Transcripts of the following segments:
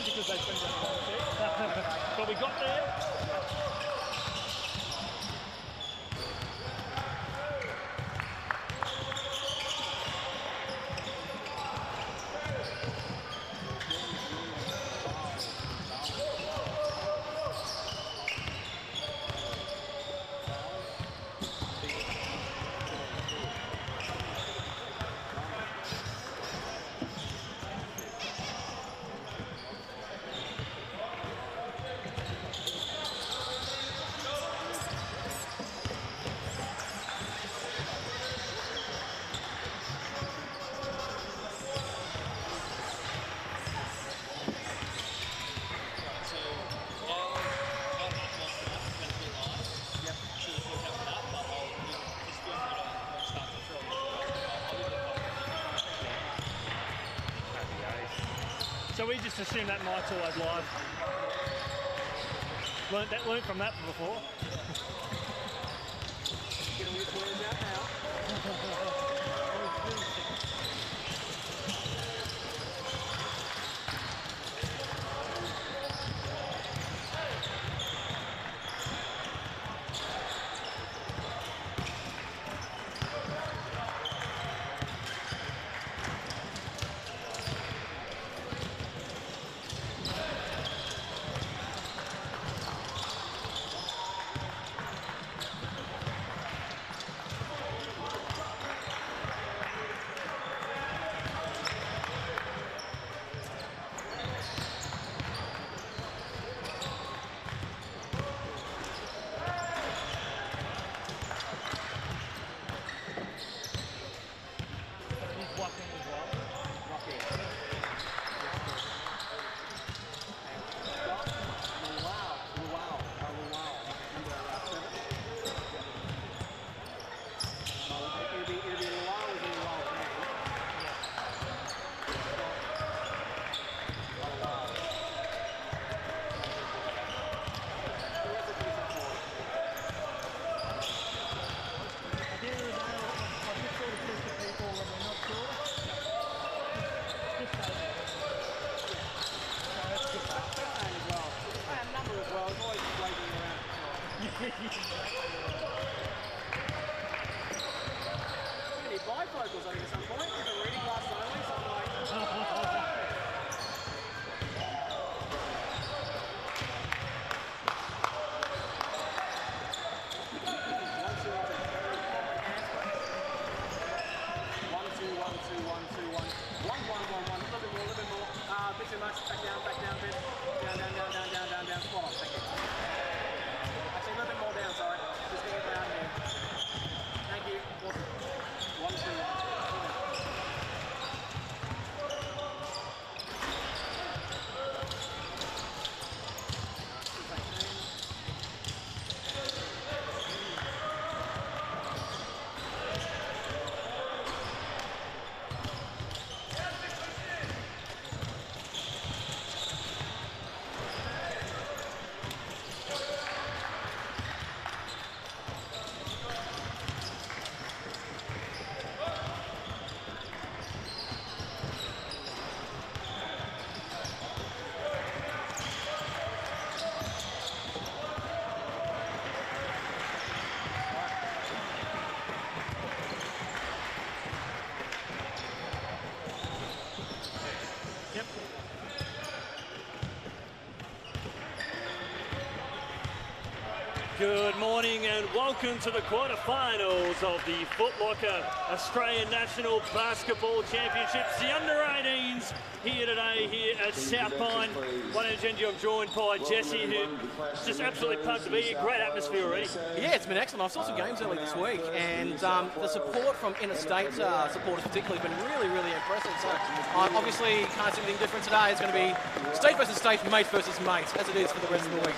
because they spent it. But we got there. So we just assume that night's always live. Learned from that before. Any bifocals, I think, at some point. Is it reading glasses only? Something like a bit too much. Back down, bit. Down. Spot on. Thank you. Actually, a little bit more down, sorry. Just getting it down here. Thank you. Awesome. 1, 2. Good morning and welcome to the quarterfinals of the Foot Locker Australian National Basketball Championships. The under-18s here today here at South Pine. One agenda, I'm joined by Jesse, who's just absolutely pumped to be here. Great atmosphere already. Yeah, it's been excellent. I saw some games early this week, and the support from interstate supporters particularly has been really, really impressive. So obviously can't see anything different today. It's going to be state versus state, mate versus mate, as it is for the rest of the week.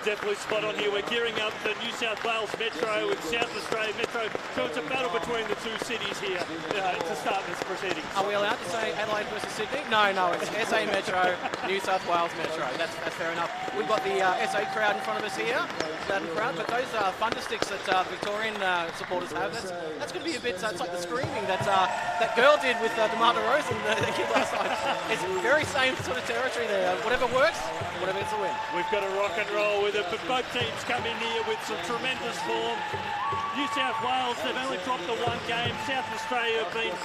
Definitely spot on. here. We're gearing up for New South Wales Metro and South Australia Metro. So it's a battle between the two cities here to start this proceedings. Are we allowed to say Adelaide versus Sydney? No, it's SA Metro, New South Wales Metro. That's fair enough. We've got the SA crowd in front of us here, loud and proud, but those thunder sticks that Victorian supporters have, that's going to be a bit, it's like the screaming that girl did with DeMar DeRozan the kid last night. It's very same sort of territory there. Whatever works, whatever gets a win. We've got to rock and roll with it, but both teams come in here with some tremendous form. New South Wales, they've only dropped the one game. South Australia have been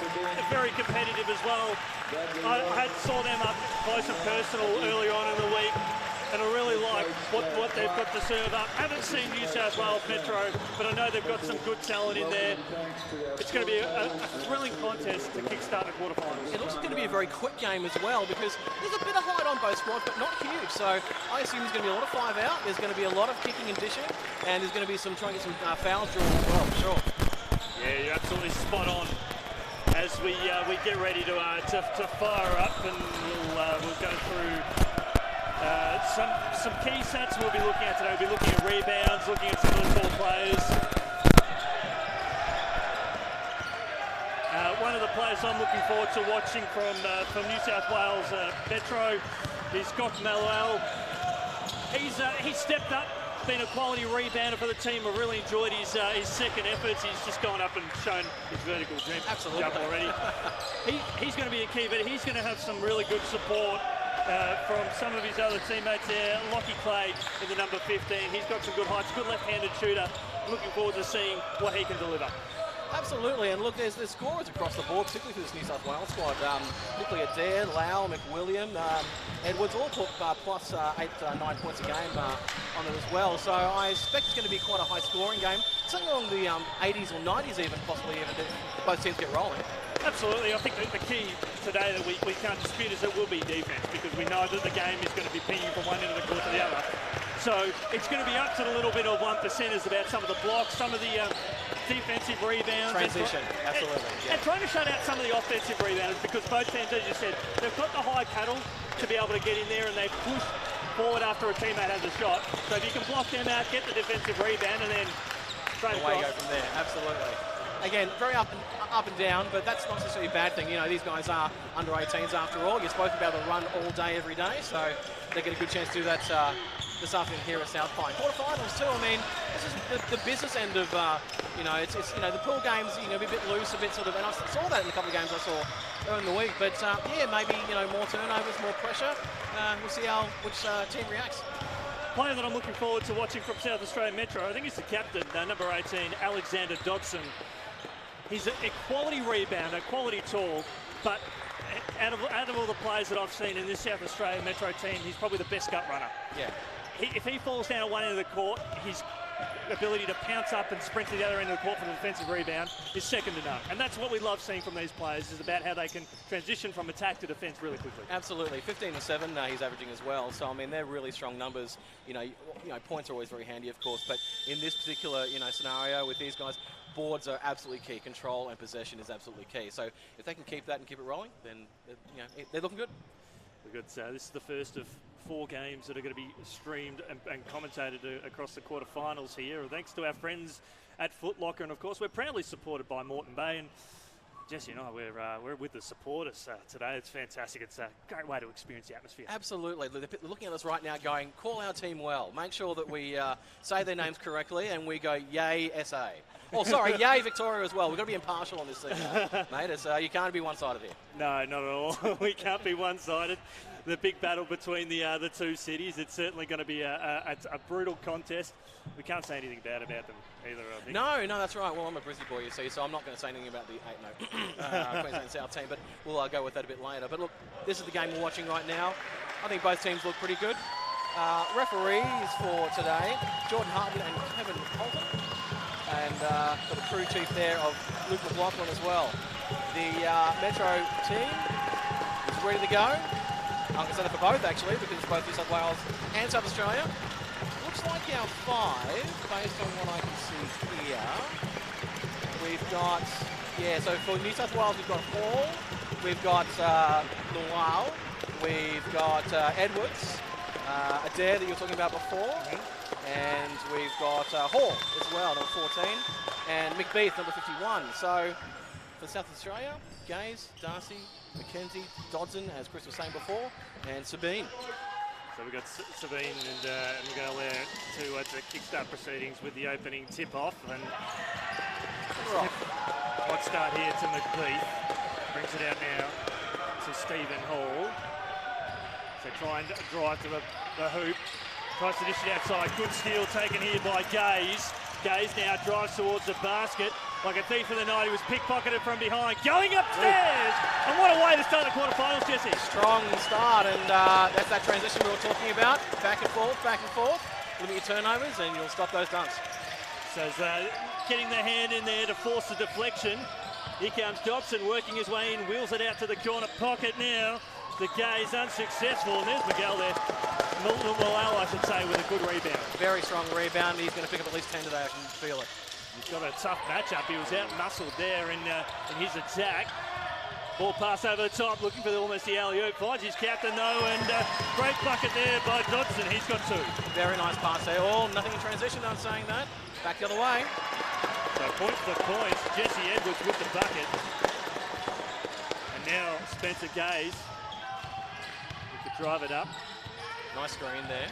very competitive as well. I saw them up close and personal early on in the week, and I really like what they've got to serve up. Haven't seen New South Wales Metro, but I know they've got some good talent in there. It's going to be a thrilling contest to kickstart the quarterfinals. It looks going to be a very quick game as well, because there's a bit of height on both squads, but not huge. So I assume there's going to be a lot of 5 out. There's going to be a lot of kicking and dishing, and there's going to be some trying to get some fouls drawn as well, for sure. Yeah, you're absolutely spot on. As we get ready to fire up, and we'll go through some key stats we'll be looking at today. We'll be looking at rebounds, looking at some of the ball players. One of the players I'm looking forward to watching from New South Wales Metro is Scott Manuel. He's stepped up, been a quality rebounder for the team. I've really enjoyed his second efforts. He's just gone up and shown his vertical jump already. He's going to be a key, but he's going to have some really good support from some of his other teammates there. Lockie Clay in the number 15. He's got some good heights, good left-handed shooter. Looking forward to seeing what he can deliver. Absolutely, and look, there's scorers across the board, particularly for this New South Wales squad. Particularly Adair, Lau, McWilliam, Edwards, all put plus 8 to 9 points a game on it as well. So I expect it's going to be quite a high-scoring game. Something along the 80s or 90s even, possibly even, if both teams get rolling. Absolutely. I think that the key today that we can't dispute is it will be defence, because we know that the game is going to be pinging from one end of the court to the other. So it's going to be up to the little bit of 1%ers about some of the blocks, some of the defensive rebounds. Transition, absolutely. And trying to shut out some of the offensive rebounders, because both teams, as you said, they've got the high paddle to be able to get in there, and they push forward after a teammate has a shot. So if you can block them out, get the defensive rebound, and then straight across. Away go from there, absolutely. Again, very up and down, but that's not necessarily a bad thing. You know, these guys are under 18s after all. You're supposed to be able to run all day, every day, so they get a good chance to do that this afternoon here at South Pine. Quarterfinals too. I mean, this is the business end of it's the pool games. A bit loose, a bit sort of, and I saw that in a couple of games I saw earlier in the week. But maybe more turnovers, more pressure. We'll see which team reacts. Player that I'm looking forward to watching from South Australia Metro, I think he's the captain, number 18, Alexander Dodson. He's a quality rebounder, quality tall, but out of all the players that I've seen in this South Australia Metro team, he's probably the best gut runner. Yeah. If he falls down at one end of the court, his ability to pounce up and sprint to the other end of the court for the defensive rebound is second to none. And that's what we love seeing from these players, is about how they can transition from attack to defense really quickly. Absolutely. 15 to 7 he's averaging as well. So, I mean, they're really strong numbers. Points are always very handy, of course, but in this particular, scenario with these guys, boards are absolutely key. Control and possession is absolutely key. So if they can keep that and keep it rolling, then, they're looking good. We're good. So this is the first of 4 games that are going to be streamed and commentated across the quarterfinals here. Thanks to our friends at Foot Locker, and of course we're proudly supported by Moreton Bay. And Jesse and I, we're with the supporters today. It's fantastic. It's a great way to experience the atmosphere. Absolutely. They're looking at us right now going, call our team well. Make sure that we say their names correctly, and we go, yay, SA. Oh, sorry, yay, Victoria as well. We've got to be impartial on this thing, mate. You can't be one-sided here. No, not at all. We can't be one-sided. The big battle between the two cities, it's certainly going to be a brutal contest. We can't say anything bad about them either, I think. No, that's right. Well, I'm a Brisbane boy, you see, so I'm not going to say anything about the Queensland South team, but we'll go with that a bit later. But look, this is the game we're watching right now. I think both teams look pretty good. Referees for today, Jordan Hartman and Kevin Holton. And got the crew chief there of Luke McLaughlin as well. The Metro team is ready to go. I'm going to say that for both, actually, because it's both New South Wales and South Australia. Looks like our 5, based on what I can see here. We've got, so for New South Wales, we've got Hall, we've got Luau, we've got Edwards, Adair that you were talking about before. And we've got Hall as well, number 14. And McBeath, number 51. So for South Australia, Gaze, Darcy, McKenzie, Dodson, as Chris was saying before, and Sabine. So we've got Sabine and Miguel there to kickstart proceedings with the opening tip-off. And hot start here to McBeath. Brings it out now to Stephen Hall. So try and drive to the hoop. Tries to dish it outside. Good steal taken here by Gaze. Gaze now drives towards the basket. Like a thief in the night, he was pickpocketed from behind. Going upstairs! And what a way to start the quarterfinals, Jesse. Strong start, and that's that transition we were talking about. Back and forth, back and forth. Look at your turnovers, and you'll stop those dunks. So getting the hand in there to force the deflection. Here comes Dobson working his way in, wheels it out to the corner pocket now. The Gaze unsuccessful, and there's Miguel there. Malal, I should say, with a good rebound. Very strong rebound. He's going to pick up at least 10 today, I can feel it. He's got a tough matchup. He was out-muscled there in his attack. Ball pass over the top, looking for almost the alley-oop. Finds his captain, though, and great bucket there by Dodson. He's got 2. Very nice pass there. Oh, nothing in transition, I'm saying that. Back the other way. So points for points. Jesse Edwards with the bucket. And now Spencer Gaze. He could drive it up. Nice screen there.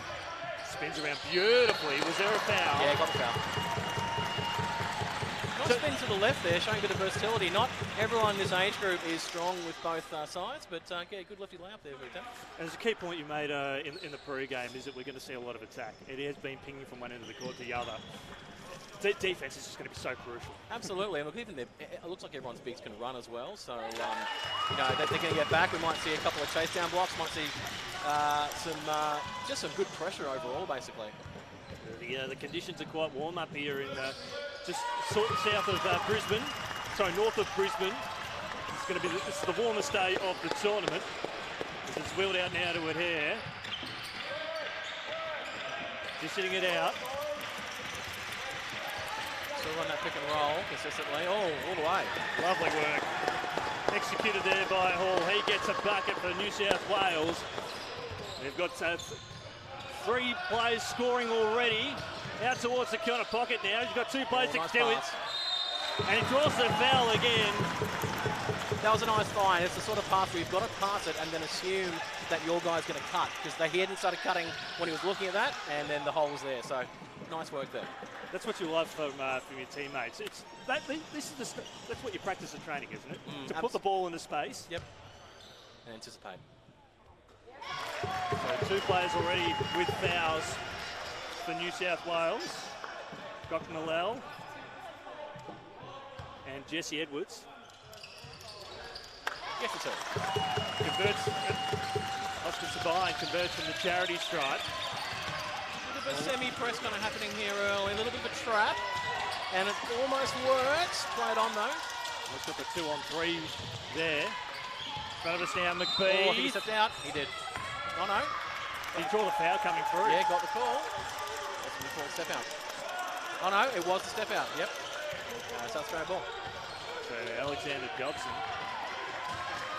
Spins around beautifully. Was there a foul? Yeah, got the foul. Nice spin to the left there, showing a bit of versatility. Not everyone in this age group is strong with both sides, but yeah, good lifty layup there, Victor. And there's a key point you made in the pre-game is that we're going to see a lot of attack. It has been pinging from one end of the court to the other. Defense is just going to be so crucial. Absolutely, and look, even it looks like everyone's bigs can run as well. So you know they're going to get back. We might see a couple of chase down blocks. Might see just some good pressure overall, basically. The conditions are quite warm up here in just south of Brisbane. Sorry, north of Brisbane. It's going to be this is the warmest day of the tournament. This is wheeled out now to Adair. Just hitting it out. Still run that pick and roll consistently. Oh, all the way. Lovely work. Executed there by Hall. He gets a bucket for New South Wales. They've got 3 players scoring already. Out towards the corner pocket now. He's got 2 players to nice do it. And he draws the foul again. That was a nice find. It's the sort of pass where you've got to pass it and then assume that your guy's going to cut, because he hadn't started cutting when he was looking at that, and then the hole was there. So nice work there. That's what you love from your teammates. That's what you practice at training, isn't it? To put the ball into space. Yep. And anticipate. So 2 players already with fouls for New South Wales. Got Malal and Jesse Edwards. Yes, it's Converts. Oscar Sabine converts from the charity stripe. A bit of a semi-press kind of happening here early. A little bit of a trap. And it almost works. Played on though. Let's got the 2-on-3 there. In front of us now, McBeath. Oh, I think he stepped out. He did. Oh no. Did he draw the foul coming through? Yeah, got the call. That's before the step out. Oh no, it was the step out. Yep. South Australia ball. So Alexander Dobson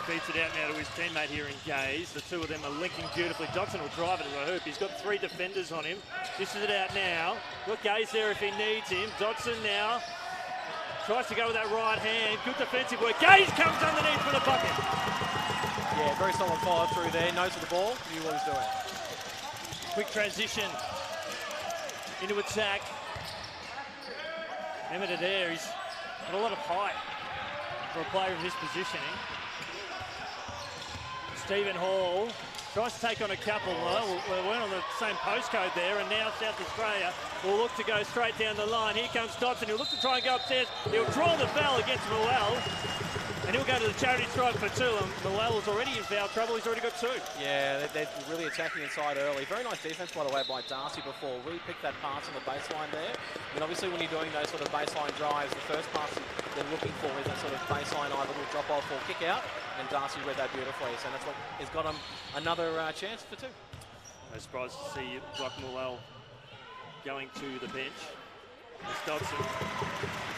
feeds it out now to his teammate here in Gaze. The 2 of them are linking beautifully. Dobson will drive it to the hoop. He's got 3 defenders on him. Dishes it out now. Got Gaze there if he needs him. Dodson now tries to go with that right hand. Good defensive work. Gaze comes underneath for the bucket. Yeah, very solid follow through there. Nose of the ball. Knew what he was doing. Quick transition into attack. Emmett Adair, he's got a lot of height for a player of his positioning. Stephen Hall tries to take on a couple. We weren't on the same postcode there, and now South Australia will look to go straight down the line. Here comes Dobson. He'll look to try and go upstairs. He'll draw the foul against Malal, and he'll go to the charity stripe for 2. And Malal is already in foul trouble. He's already got 2. Yeah, they're really attacking inside early. Very nice defense, by the way, by Darcy before. Really picked that pass on the baseline there. I mean, obviously, when you're doing those sort of baseline drives, the first pass they're looking for is that sort of baseline either little drop off or kick out. And Darcy read that beautifully, so that's what has got him another chance for 2. No surprise to see Brock Malal going to the bench. It's Dodson.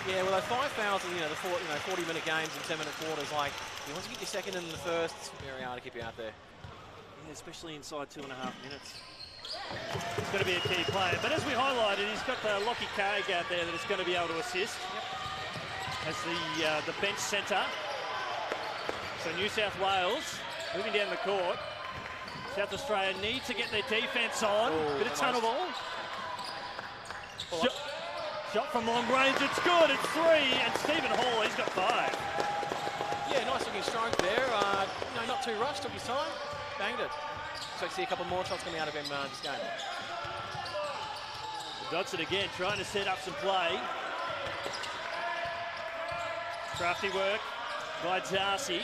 Yeah, well, those 5 fouls in the 40-minute games and 10-minute quarters, like once you get your second in the first, it's very hard to keep you out there. Yeah, especially inside 2.5 minutes. It's going to be a key player. But as we highlighted, he's got the Lockie Carrick out there that is going to be able to assist as the bench centre. So New South Wales moving down the court. South Australia need to get their defence on. Bit of tunnel ball. Shot from long range, it's good, it's 3, and Stephen Hall, he's got 5. Yeah, nice looking stroke there. Not too rushed, took his time, banged it. So I see a couple more shots coming out of him this game. Dodson again, trying to set up some play. Crafty work by Darcy.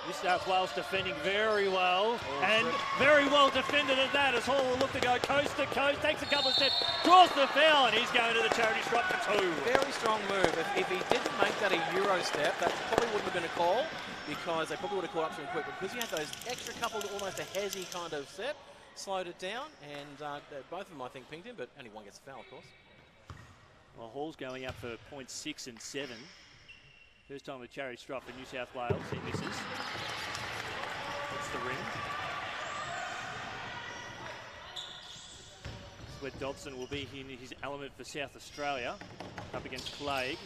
New South Wales defending very well, and very well defended at that as Hall will look to go coast to coast, takes a couple of steps, draws the foul, and he's going to the charity stripe for 2. Very strong move. If he didn't make that a Euro step, that probably wouldn't have been a call, because they probably would have caught up to him quick. But because he had those extra couple, almost a hezzy kind of step, slowed it down, and both of them, I think, pinged him, but only one gets a foul, of course. Well, Hall's going up for 0.6 and 7. First time with charity stripe for New South Wales. He misses. That's the rim. Where Dodson will be in his element for South Australia, up against Plague.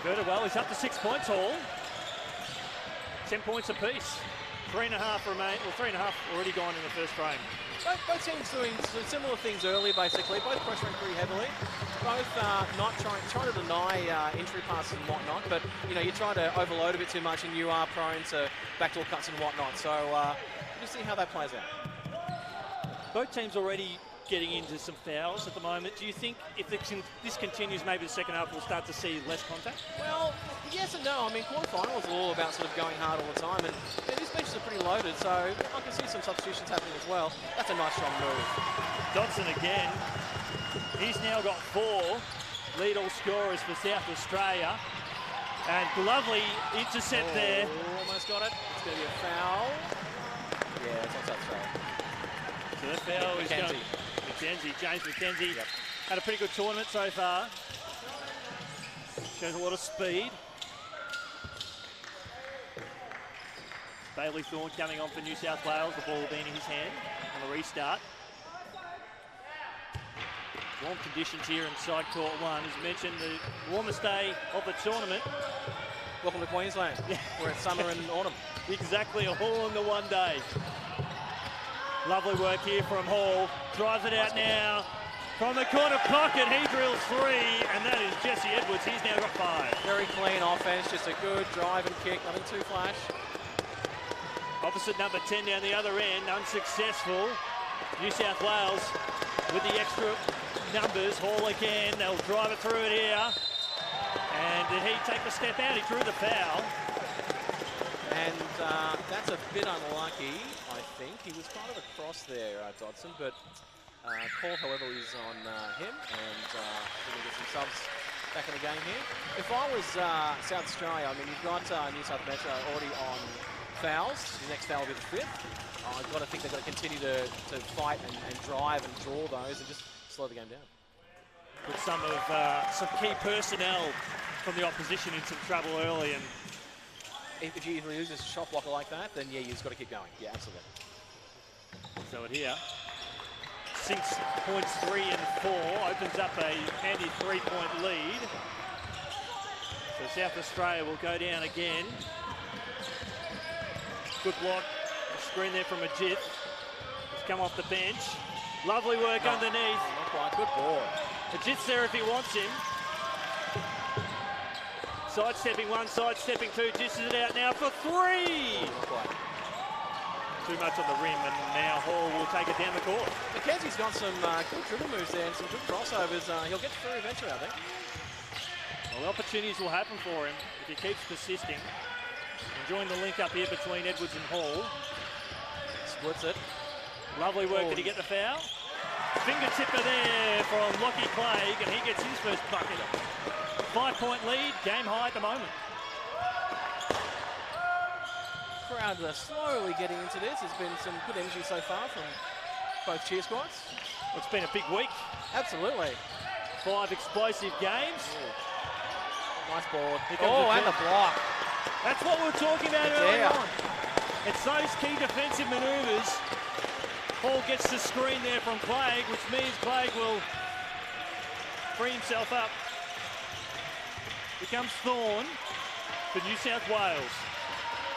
Converted well, he's up to 6 points, Hall. 10 points apiece. 3.5 remain, well 3.5 already gone in the first frame. Both teams doing similar things earlier, basically. Both pressuring pretty heavily. Both not trying to deny entry passes and whatnot, but you try to overload a bit too much and you are prone to backdoor cuts and whatnot. So we'll see how that plays out. Both teams already getting into some fouls at the moment. Do you think if this continues, maybe the second half we'll start to see less contact? Well, yes and no. I mean, quarterfinals are all about sort of going hard all the time, and these benches are pretty loaded, so I can see some substitutions happening as well. That's a nice strong move. Dodson again. He's now got 4 lead all scorers for South Australia. And lovely intercept there. Almost got it. It's going to be a foul. Yeah, it's not South Australia. So the foul is going James McKenzie. Yep. Had a pretty good tournament so far. Shows a lot of speed. Bailey Thorne coming on for New South Wales. The ball will be in his hand on the restart. Warm conditions here inside court 1. As mentioned, the warmest day of the tournament. Welcome to Queensland, where it's summer and autumn. Exactly, all in the one day. Lovely work here from Hall. Drives it out now. From the corner pocket, he drills 3, and that is Jesse Edwards. He's now got 5. Very clean offense, just a good drive and kick, nothing too flash. Opposite number 10 down the other end, unsuccessful. New South Wales with the extra numbers. Hall again, they'll drive it through it here. And did he take the step out? He drew the foul. And that's a bit unlucky, I think. He was kind of across there, Dodson, but call, however, is on him, and we're going to get some subs back in the game here. If I was South Australia, I mean, you've got New South Metro already on fouls. The next foul will be the 5th. I've got to think they've got to continue to fight and drive and draw those and just slow the game down. Put some key personnel from the opposition in some trouble early, and if you lose a shot blocker like that, then yeah, you've just got to keep going. Yeah, absolutely. so it here. Sinks points 3 and 4, opens up a handy 3-point lead. So South Australia will go down again. Good block, screen there from Ajit. He's come off the bench. Lovely work underneath. Not quite, good ball. Ajit's there if he wants him. Sidestepping 1, sidestepping 2, dishes it out now for 3! Not quite. Too much on the rim, and now Hall will take it down the court. McKenzie's got some good dribble moves there and some good crossovers. He'll get through eventually, I think. Well, opportunities will happen for him if he keeps persisting. Enjoying the link up here between Edwards and Hall. Splits it. Lovely work. Did he get the foul? Fingertipper there from Lockie Clegg, and he gets his first bucket. 5-point lead, game high at the moment. Crowd are slowly getting into this. There's been some good energy so far from both cheer squads. It's been a big week. Absolutely. 5 explosive games. Nice board. Oh, and the block. That's what we were talking about earlier on. It's those key defensive manoeuvres. Hall gets the screen there from Clegg, which means Clegg will free himself up. Here comes Thorne for New South Wales.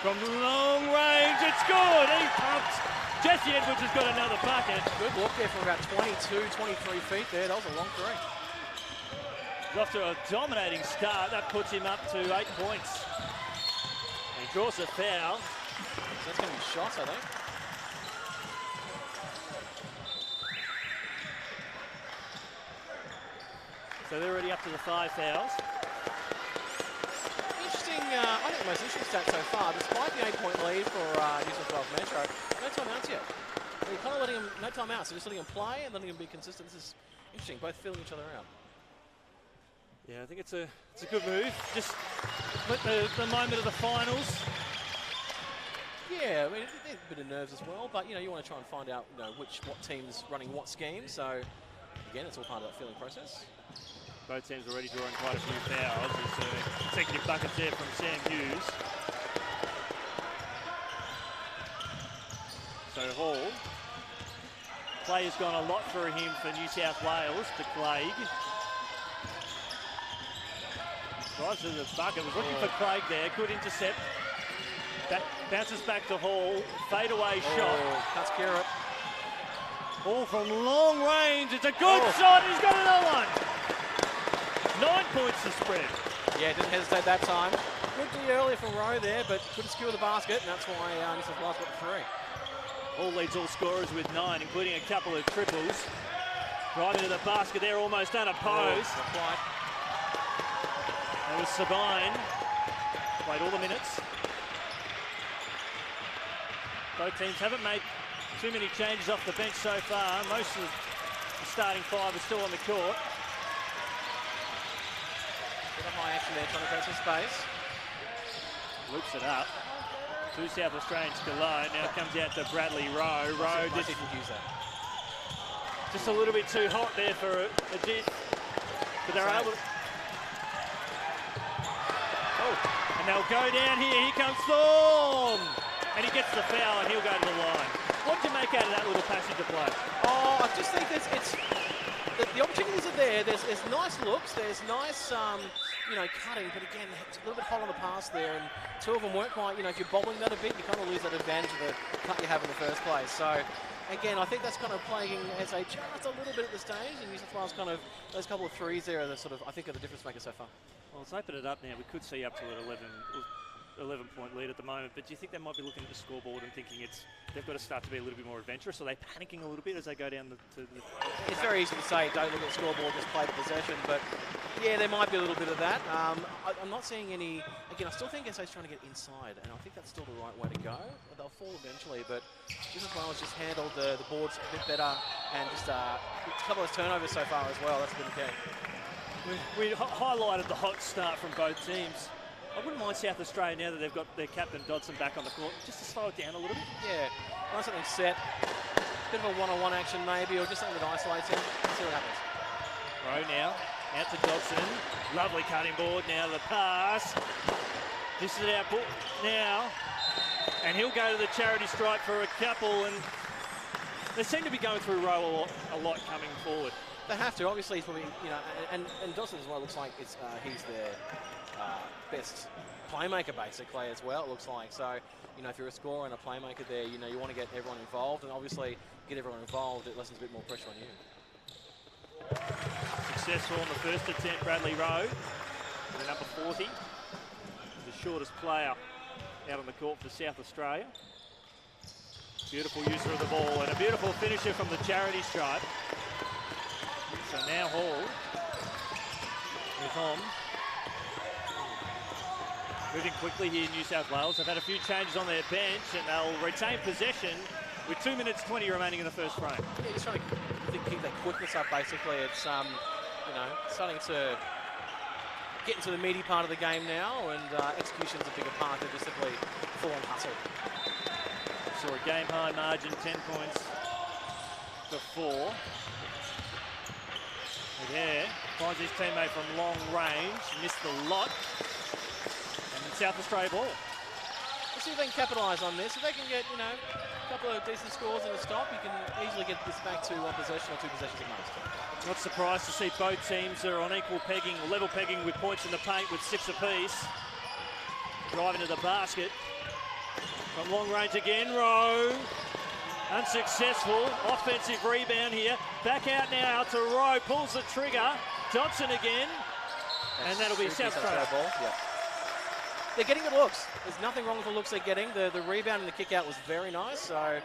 From long range, it's good. He pumps. Jesse Edwards has got another bucket. Good look there from about 22, 23 feet there. That was a long three. He's off to a dominating start. That puts him up to 8 points. He draws a foul. So that's going to be shots, I think. So they're already up to the 5 fouls. I think the most interesting stat so far, despite the 8-point lead for New South Wales Metro, no timeouts yet. We're kind of letting them, no timeouts, so just letting them play and letting them be consistent. This is interesting, both filling each other out. Yeah, I think it's a good move. Just let the moment of the finals. Yeah, I mean, there's a bit of nerves as well, but you know, you want to try and find out, you know, what team's running what scheme. So again, it's all part of that feeling process. Both teams already drawing quite a few fouls. There's consecutive buckets there from Sam Hughes. So Hall. Play has gone a lot for him for New South Wales to Clegg. Drives to the bucket. Was looking for Clegg there. Good intercept. Bounces back to Hall. Fade away shot. That's Garrett. Hall from long range. It's a good shot. He's got another one. 9 points to spread. Yeah, didn't hesitate that time. Good D earlier from Rowe there, but couldn't skewer the basket, and that's why New South Wales got the 3. Hall leads all scorers with 9, including a couple of triples. Right into the basket there, almost unopposed. That was Sabine. Played all the minutes. Both teams haven't made too many changes off the bench so far. Most of the starting 5 are still on the court. Bit of high action there, trying to create some space. Loops it up. 2 South Australians below. Now comes out to Bradley Rowe. Rowe just a little bit too hot there for a dip. But they're able to... And they'll go down here. Here comes Thorne. And he gets the foul and he'll go to the line. What did you make out of that little passage of play? Oh, I just think the opportunities are there. There's nice looks. There's nice, you know, cutting. But again, it's a little bit hot on the pass there. And 2 of them weren't quite, you know, if you're bobbling that a bit, you kind of lose that advantage of the cut you have in the first place. So, again, I think that's kind of plaguing SA just a little bit at the stage. And New South Wales kind of, those couple of threes there are the sort of, I think, are the difference makers so far. Well, let's open it up now. We could see up to an 11-point lead at the moment, but do you think they might be looking at the scoreboard and thinking they've got to start to be a little bit more adventurous? Are they panicking a little bit as they go down to the... It's very easy to say, don't look at the scoreboard, just play the possession, but yeah, there might be a little bit of that. I'm not seeing any... Again, I still think SA's trying to get inside, and I think that's still the right way to go. They'll fall eventually, but New South Wales just handled the boards a bit better, and just a couple of turnovers so far as well. That's been the key. We highlighted the hot start from both teams. I wouldn't mind South Australia now that they've got their captain Dodson back on the court, just to slow it down a little bit. Yeah, want something set, bit of a one-on-one action maybe, or just something that isolates him. See what happens. Rowe now, out to Dodson. Lovely cutting board, now the pass. This is our ball now. And he'll go to the charity stripe for a couple, and they seem to be going through Rowe a lot coming forward. They have to, obviously he's probably, you know, and Dodson as well looks like he's their best playmaker basically as well, it looks like. So, you know, if you're a scorer and a playmaker there, you know, you want to get everyone involved, and obviously get everyone involved, it lessens a bit more pressure on you. Successful on the first attempt, Bradley Rowe, the number 40, the shortest player out on the court for South Australia. Beautiful user of the ball and a beautiful finisher from the charity stripe. So now Hall with Hom. Moving quickly here in New South Wales. They've had a few changes on their bench and they'll retain possession with 2 minutes 20 remaining in the first frame. Yeah, just trying to keep that quickness up basically. It's, you know, starting to get into the meaty part of the game now, and execution's a bigger part. They're just simply full on hustle. Saw a game high margin, 10 points to 4. There, finds his teammate from long range, missed the lot, and South Australia ball. see if they can capitalise on this. If they can get, you know, a couple of decent scores and a stop, you can easily get this back to one possession or two possessions at most. Not surprised to see both teams are on equal pegging, level pegging with points in the paint with 6 apiece. Driving to the basket. From long range again, Rowe. Unsuccessful. Offensive rebound here. Back out now to Rowe. Pulls the trigger. Johnson again. And that'll be South Australia. Ball. Yep. They're getting good looks. There's nothing wrong with the looks they're getting. The rebound and the kick out was very nice. So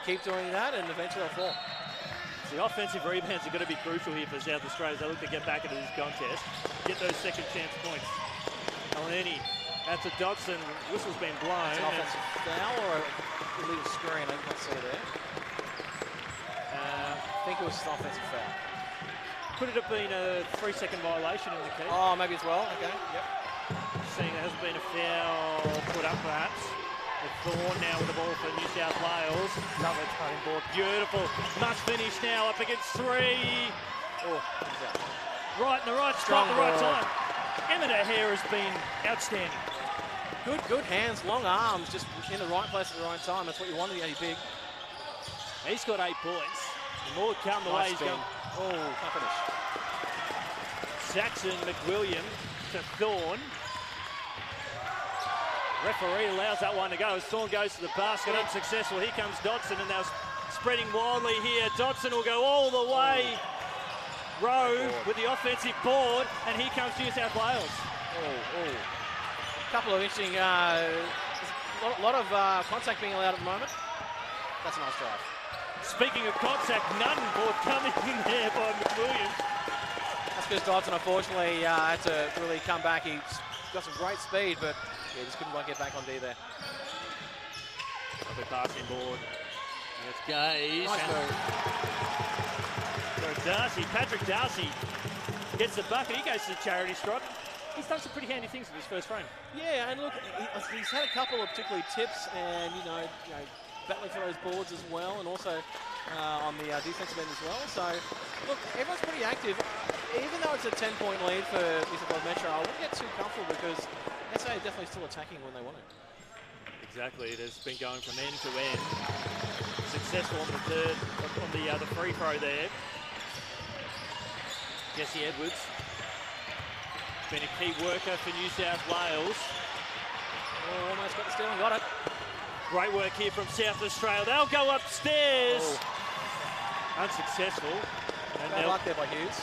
keep doing that and eventually they'll fall. The offensive rebounds are going to be crucial here for South Australia as they look to get back into this contest. Get those second chance points. Eleni. That's a Dodson. Whistle's been blown. It's an offensive foul or a little screen. I can't see there. I think it was an offensive foul. Could it have been a 3-second violation in the key? Oh, maybe as well. Okay. Yep. Seeing there hasn't been a foul put up, perhaps. Thorne now with the ball for New South Wales. Lovely cutting board. Beautiful. Must finish now. Up against 3. Oh, right in the right spot, the right time. Emma Hare has been outstanding. Good hands, long arms, just in the right place at the right time. That's what you want to be big. He's got 8 points. The more come the way he's going. Oh, can't finish. Saxon McWilliam to Thorne. Referee allows that one to go as Thorne goes to the basket, unsuccessful. Here comes Dodson and they're spreading wildly here. Dodson will go all the way. Rowe with the offensive board, and here comes New South Wales. A couple of interesting, a lot of contact being allowed at the moment. That's a nice drive. Speaking of contact, none for coming in there by McWilliams. That's because Dodson unfortunately had to really come back. He's got some great speed, but yeah, just couldn't quite get back on D there. Lovely passing board. And it's Gage. Nice move. So Darcy, Patrick Darcy gets the bucket. He goes to the charity stripe. He's done some pretty handy things in this first frame. Yeah, and look, he's had a couple of particularly tips and, you know, battling for those boards as well, and also on the defensive end as well. So, look, everyone's pretty active. Even though it's a 10-point lead for New South Wales Metro, I wouldn't get too comfortable because SA are definitely still attacking when they want to. Exactly, it has been going from end to end. Successful on the free throw there. Jesse Edwards. Been a key worker for New South Wales. Oh, almost got the steal and got it. Great work here from South Australia. They'll go upstairs. Unsuccessful. And bad luck there by Hughes.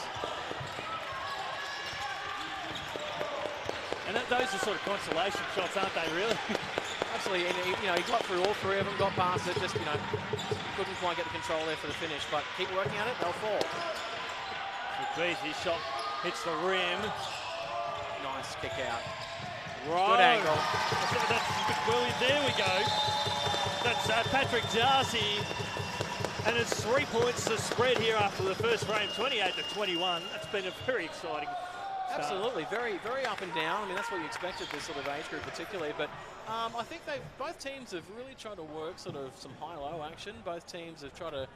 And those are sort of consolation shots, aren't they, really? Absolutely, and you know, he got through all 3 of them, got past it, just, you know, couldn't quite get the control there for the finish, but keep working at it, they'll fall. His shot hits the rim. Nice kick out. Right. Good angle. That's McWilliams. There we go. That's Patrick Darcy. And it's 3 points to spread here after the first frame, 28-21. That's been a very exciting start. Absolutely, very, very up and down. I mean, that's what you expect at this sort of age group particularly. But I think both teams have really tried to work sort of some high-low action. Both teams have tried to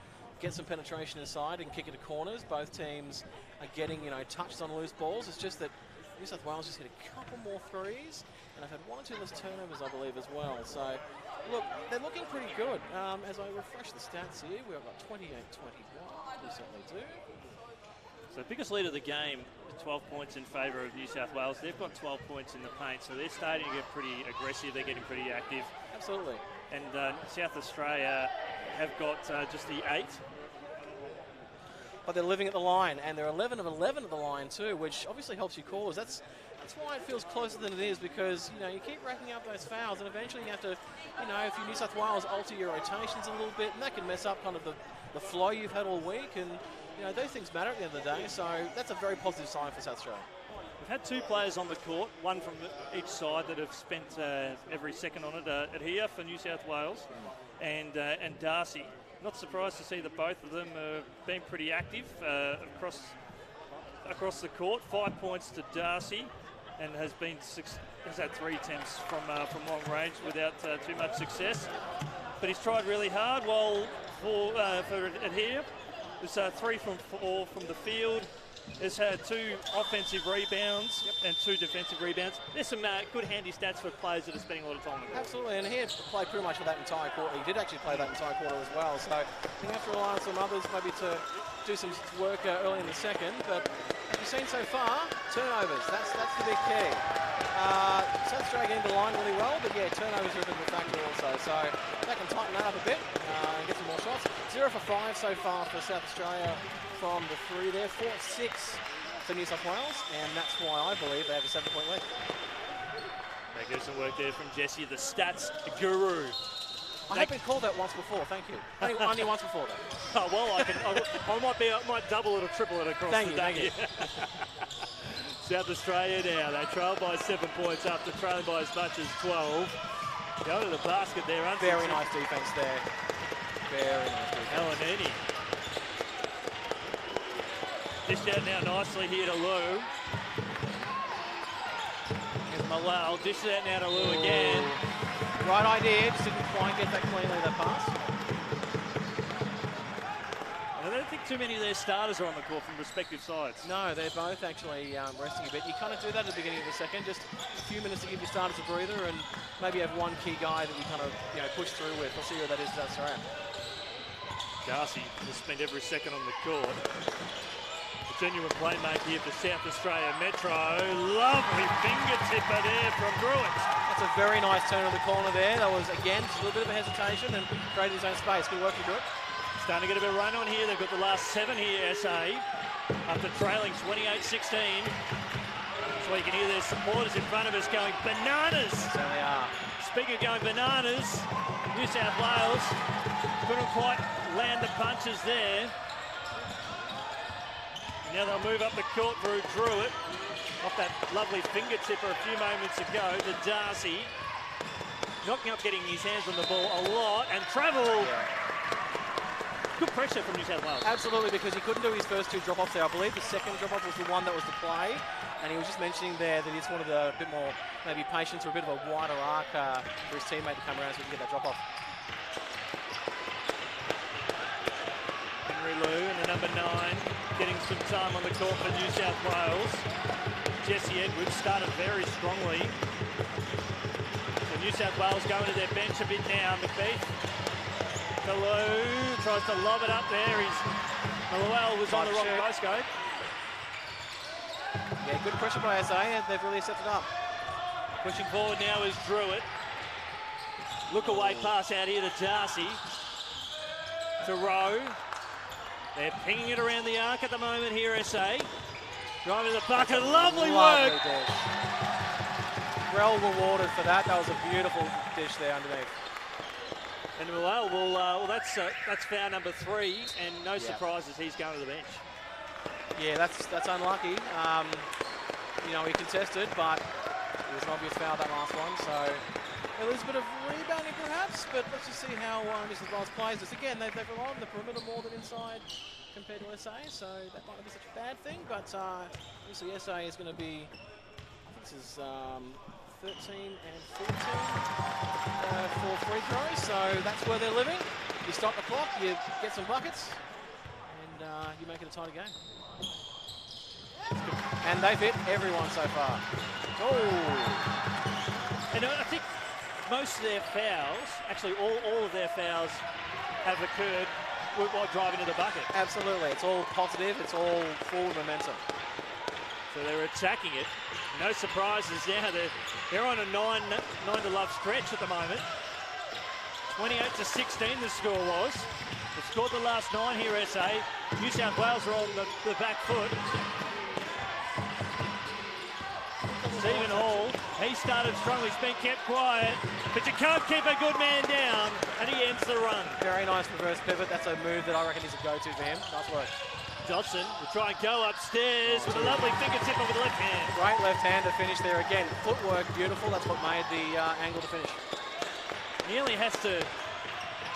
get some penetration inside and kick into corners. Both teams are getting, you know, touched on loose balls. It's just that New South Wales just hit a couple more threes, and I've had 1 or 2 less turnovers, I believe, as well. So, look, they're looking pretty good. As I refresh the stats here, we've got 28-21. We certainly do. So, biggest lead of the game, 12 points in favour of New South Wales. They've got 12 points in the paint, so they're starting to get pretty aggressive. They're getting pretty active. Absolutely. And South Australia have got just the 8. But they're living at the line, and they're 11 of 11 at the line too, which obviously helps you cause. That's why it feels closer than it is, because, you know, you keep racking up those fouls, and eventually you have to, you know, if you're New South Wales, alter your rotations a little bit, and that can mess up kind of the flow you've had all week, and, you know, those things matter at the end of the day, so that's a very positive sign for South Australia. We've had 2 players on the court, one from each side that have spent every second on it. Here for New South Wales, and Darcy. Not surprised to see that both of them have been pretty active across the court. 5 points to Darcy, and has had 3 attempts from long range without too much success. But he's tried really hard. While for here, there's 3 from 4 from the field. has had 2 offensive rebounds and 2 defensive rebounds. There's some good handy stats for players that are spending a lot of time on the ball. Absolutely, and he had played pretty much for that entire quarter. He did actually play that entire quarter as well, so you have to rely on some others maybe to do some work early in the second. But as you've seen so far, turnovers, that's the big key. South Australia getting the line really well, but yeah, turnovers are a bit of a factor also. So they can tighten that up a bit and get some more shots. 0 for 5 so far for South Australia from the 3 there, 4-6 for New South Wales, and that's why I believe they have a 7-point lead. Magnificent work there from Jesse, the stats guru. I have been called that once before, thank you. Only once before though. Oh, well, I might double it or triple it across the day. Thank you. South Australia now, they trail by 7 points after trailing by as much as 12. Go to the basket there. Very nice defense there. Very nice defense. Alanini. Dished out now nicely here to Lou. Here's Malal, dished out now to Lou again. Right idea, just didn't quite get that cleanly, that pass. I don't think too many of their starters are on the court from respective sides. No, they're both actually resting a bit. You kind of do that at the beginning of the second, just a few minutes to give your starters a breather and maybe have one key guy that you kind of push through with. We'll see who that is, South Australia. Darcy will spend every second on the court. A genuine playmaker here for South Australia Metro. Lovely fingertipper there from Druitt. That's a very nice turn of the corner there. That was, again, just a little bit of a hesitation and created his own space. Good work to Druitt. Starting to get a bit of run on here. They've got the last 7 here, SA, after trailing 28-16. So you can hear their supporters in front of us going bananas. So they are. Speaking of going bananas, New South Wales couldn't quite land the punches there. Now they'll move up the court through Druitt. Off that lovely fingertipper a few moments ago to Darcy. Knocking up, getting his hands on the ball a lot, and travel. Yeah. Good pressure from New South Wales. Absolutely, because he couldn't do his first 2 drop-offs there. I believe the second drop-off was the one that was the play, and he was just mentioning there that he just wanted a bit more maybe patience or a bit of a wider arc for his teammate to come around so he can get that drop-off. Henry Lou and the number 9 getting some time on the court for New South Wales. Jesse Edwards started very strongly. So New South Wales going to their bench a bit now. McBeath. Lou tries to lob it up there. Maluel was on the wrong postcode. Yeah, good pressure by SA. They've really stepped it up. Pushing forward now is Druitt. Look away pass out here to Darcy. To Rowe. They're pinging it around the arc at the moment here, SA. Driving the bucket. Lovely work. Dish. Well rewarded for that. That was a beautiful dish there underneath. And well, that's foul number 3, and no surprises, he's going to the bench. Yeah, that's unlucky. He contested, but it was an obvious foul, that last one. So it was a bit of rebounding perhaps, but let's just see how New South Wales plays this. Again, they've relied on the perimeter more than inside compared to SA, so that might not be such a bad thing. But obviously SA is going to be, I think this is 13 and 14 for free throws, so that's where they're living. You stop the clock, you get some buckets, and you make it a tighter game. And they've hit everyone so far. Oh! And I think most of their fouls, actually all of their fouls, have occurred while driving to the bucket. Absolutely, it's all positive, it's all forward momentum. So they're attacking it. No surprises now. They're on a 9-to-love stretch at the moment. 28-16 the score was. They've scored the last 9 here, SA. New South Wales are on the back foot. Stephen Hall, he started strong. He's been kept quiet, but you can't keep a good man down, and he ends the run. Very nice reverse pivot. That's a move that I reckon is a go-to for him. Nice work. Dodson will try and go upstairs with a lovely fingertip over the left hand. Great left hand to finish there again. Footwork, beautiful. That's what made the angle to finish. He only has to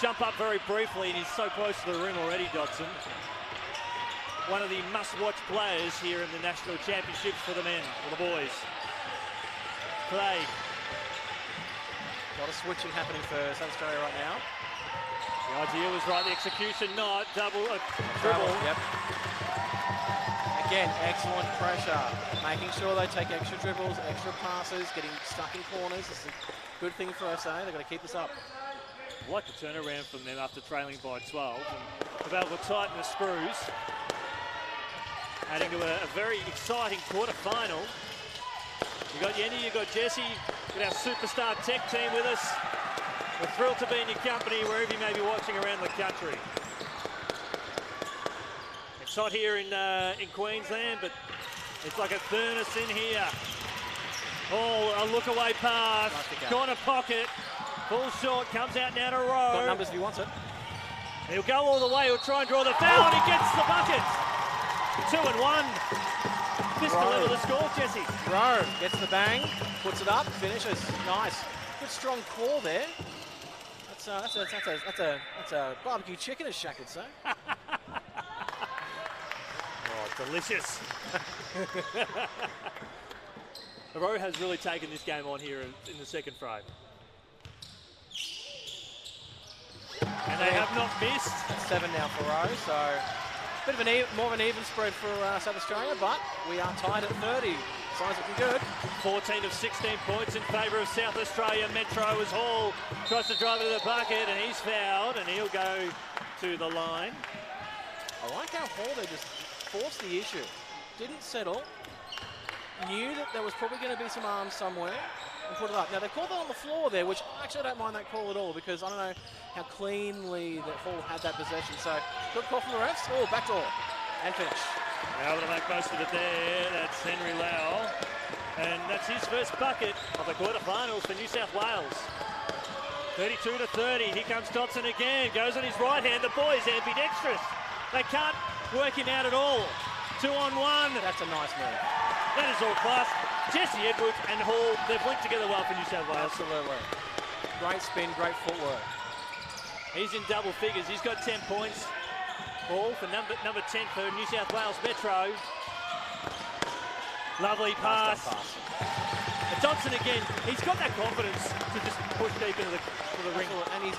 jump up very briefly, and he's so close to the rim already, Dodson. One of the must-watch players here in the National Championships for the men, or the boys. Play. A lot of switching happening for South Australia right now. The idea was right, the execution not, dribble. Yep. again, excellent pressure. Making sure they take extra dribbles, extra passes, getting stuck in corners. This is a good thing for SA. They've got to keep this up. I'd like to turn around from them after trailing by 12 and be able to tighten the screws. Adding to a very exciting quarter-final. You've got Yenny, you've got Jesse, you've got our superstar tech team with us. We're thrilled to be in your company wherever you may be watching around the country. It's hot here in Queensland, but it's like a furnace in here. Oh, a look-away pass, corner pocket, full short, comes out now to Rowe. Got numbers if he wants it. He'll go all the way, he'll try and draw the foul, and he gets the bucket. 2 and 1. This will level the score, Jesse. Rowe gets the bang, puts it up, finishes. Nice. Good strong call there. That's a barbecue chicken, as Shaq would say. Oh, delicious. Rowe has really taken this game on here in the second frame. And they have not missed. 7 now for Rowe, so bit of more of an even spread for South Australia, but we are tied at 30. Signs looking good. 14 of 16 points in favour of South Australia Metro as Hall tries to drive it to the bucket, and he's fouled, and he'll go to the line. I like how Hall there just forced the issue. Didn't settle. Knew that there was probably going to be some arms somewhere and put it up. Now, they called it on the floor there, which actually I don't mind that call at all, because I don't know how cleanly that Hall had that possession. So, good call from the refs. Oh, backdoor. And finish. Able to make most of it there. That's Henry Lau. And that's his first bucket of the quarterfinals for New South Wales. 32 to 30. Here comes Dotson again. Goes on his right hand. The boys ambidextrous. They can't work him out at all. 2 on 1. That's a nice move. That is all class. Jesse Edwards and Hall, they've linked together well for New South Wales. Absolutely. Great spin, great footwork. He's in double figures. He's got 10 points. Hall for number 10 for New South Wales Metro. Lovely pass. And Dotson again, he's got that confidence to just push deep into the ring. And he's,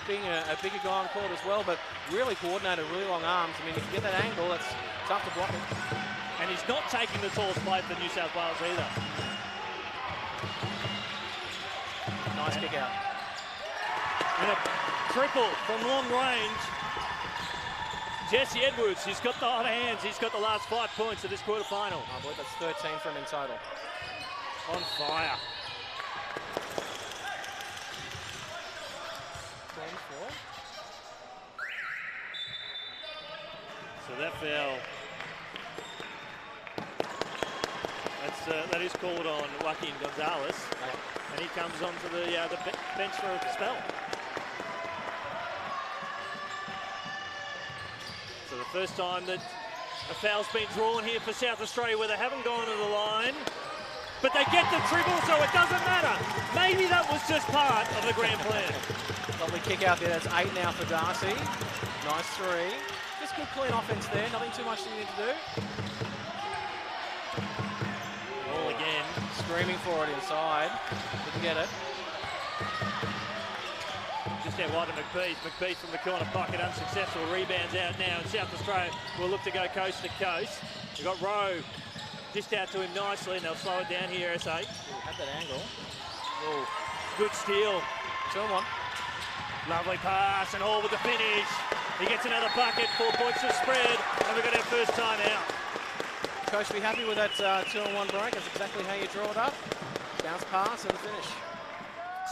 being a bigger guy on court as well, but really coordinated, really long arms. I mean, if you get that angle, that's tough to block it. And he's not taking the tallest play for New South Wales either. Nice kick out. And a triple from long range. Jesse Edwards, he's got the hot hands. He's got the last 5 points of this quarterfinal. I believe that's 13 for him in total. On fire. 24. So that foul. That is called on Joaquin Gonzalez, and he comes onto the bench for a spell. So the first time that a foul's been drawn here for South Australia, where they haven't gone to the line, but they get the dribble, so it doesn't matter. Maybe that was just part of the grand plan. Lovely kick out there. That's 8 now for Darcy. Nice 3. Just good clean offense there. Nothing too much that you need to do. Again. Screaming for it inside. Didn't get it. Just out wide of McPeath. McPeath from the corner pocket, unsuccessful. Rebounds out now, and South Australia will look to go coast to coast. We've got Rowe just out to him nicely, and they'll slow it down here, SA. Had that angle. Oh, good steal. 2 on 1. Lovely pass, and Hall with the finish. He gets another bucket, 4 points to spread, and we've got our first time out. Coach, be happy with that 2 on 1 break. That's exactly how you draw it up. Bounce pass and finish.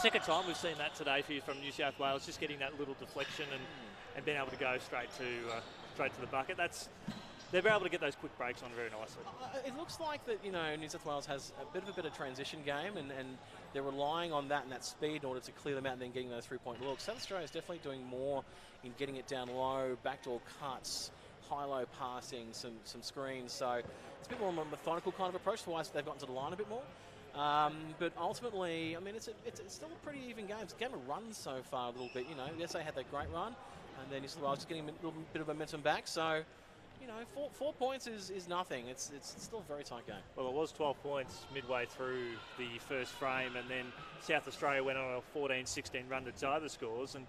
Second time we've seen that today for you from New South Wales, just getting that little deflection and being able to go straight to the bucket. They're able to get those quick breaks on very nicely. It looks like that, New South Wales has a bit of transition game, and they're relying on that and that speed in order to clear them out and then getting those 3-point looks. South Australia is definitely doing more in getting it down low, backdoor cuts, high-low passing, some screens. So it's a bit more of a methodical kind of approach. Otherwise, they've gotten to the line a bit more. But ultimately, I mean, it's still a pretty even game. It's a game of runs so far a little bit. Yes, they had that great run, and then New South Wales just getting a little bit of momentum back. So, 4 points is nothing. It's still a very tight game. Well, it was 12 points midway through the first frame, and then South Australia went on a 14-16 run to tie the scores. And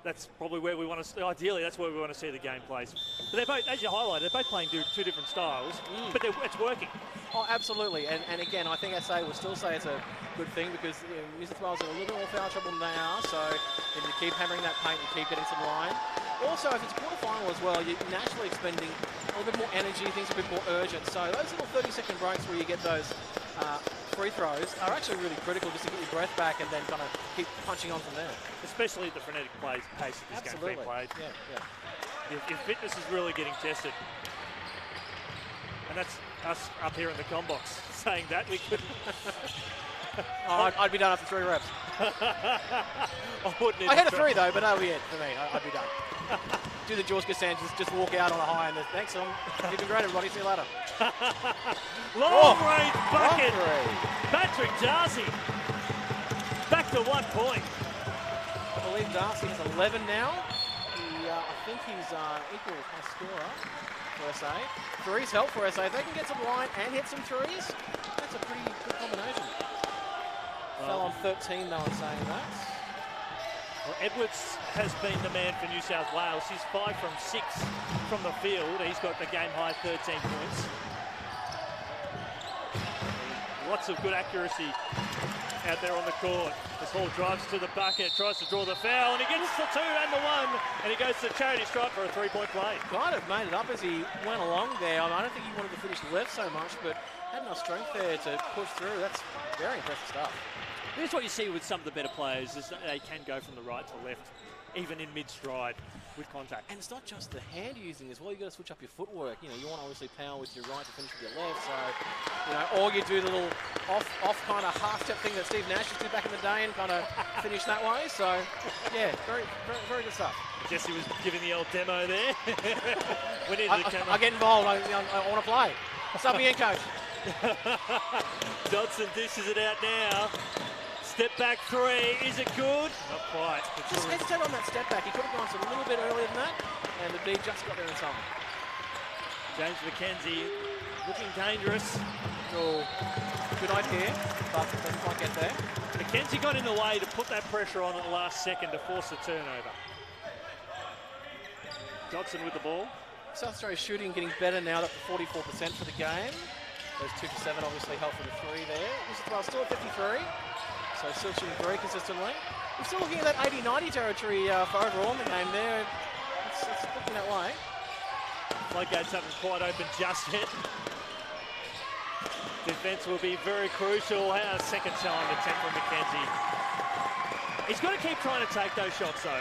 that's probably where we want to. Ideally, that's where we want to see the game plays. But they're both, as you highlighted, they're both playing two different styles, but it's working. Oh, absolutely. And again, I think SA will still say it's a good thing because New South Wales are in a little bit more foul trouble than they are. So if you keep hammering that paint, you keep getting some line. Also, if it's a quarterfinal as well, you're naturally expending a little bit more energy, things are a bit more urgent. So those little 30-second breaks where you get those free throws are actually really critical just to get your breath back and then kind of keep punching on from there. Especially at the frenetic pace that this game's being played. Yeah. Your fitness is really getting tested. And that's us up here in the combox saying that. We could. I'd be done after 3 reps. I had a 3 though, but that'll be it for me. I'd be done. Do the George Costanza, just walk out on a high and thanks, you've been great everybody, see you later. Long range bucket. Long Patrick Darcy. Back to 1 point. I believe Darcy has 11 now. I think he's equal high scorer for SA. 3's help for SA. If they can get some line and hit some 3s, that's a pretty good combination. Fell on 13 though in saying that. Well, Edwards has been the man for New South Wales. He's 5 from 6 from the field. He's got the game high 13 points. Lots of good accuracy out there on the court. This Hall drives to the bucket, tries to draw the foul, and he gets the 2 and the 1, and he goes to charity stripe for a 3-point play. Kind of made it up as he went along there. I don't think he wanted to finish left so much, but had enough strength there to push through. That's very impressive stuff. Here's what you see with some of the better players is that they can go from the right to left, even in mid-stride with contact. And it's not just the hand you're using as well. You've got to switch up your footwork. You know, you want to obviously power with your right to finish with your left. So, you know, or you do the little off kind of half-step thing that Steve Nash used to do back in the day and kind of finish that way. So, yeah, very good stuff. Jesse was giving the old demo there. We need to come I get involved. I want to play. Sub me in, coach. Dodson dishes it out now. Step back 3, is it good? Not quite. Just hesitate on that step back. He could have gone a little bit earlier than that, and the D just got there in time. James McKenzie looking dangerous. Oh, good idea, but doesn't quite get there. McKenzie got in the way to put that pressure on at the last second to force the turnover. Dodson with the ball. South Australia's shooting getting better now at 44% for the game. Those 2 for 7 obviously help for the 3 there. New South Wales still at 53. So still shooting very consistently. We're still looking at that 80-90 territory for overall in the game there. It's looking that way. Floodgates haven't quite opened just yet. Defence will be very crucial. Second time attempt from McKenzie. He's got to keep trying to take those shots though.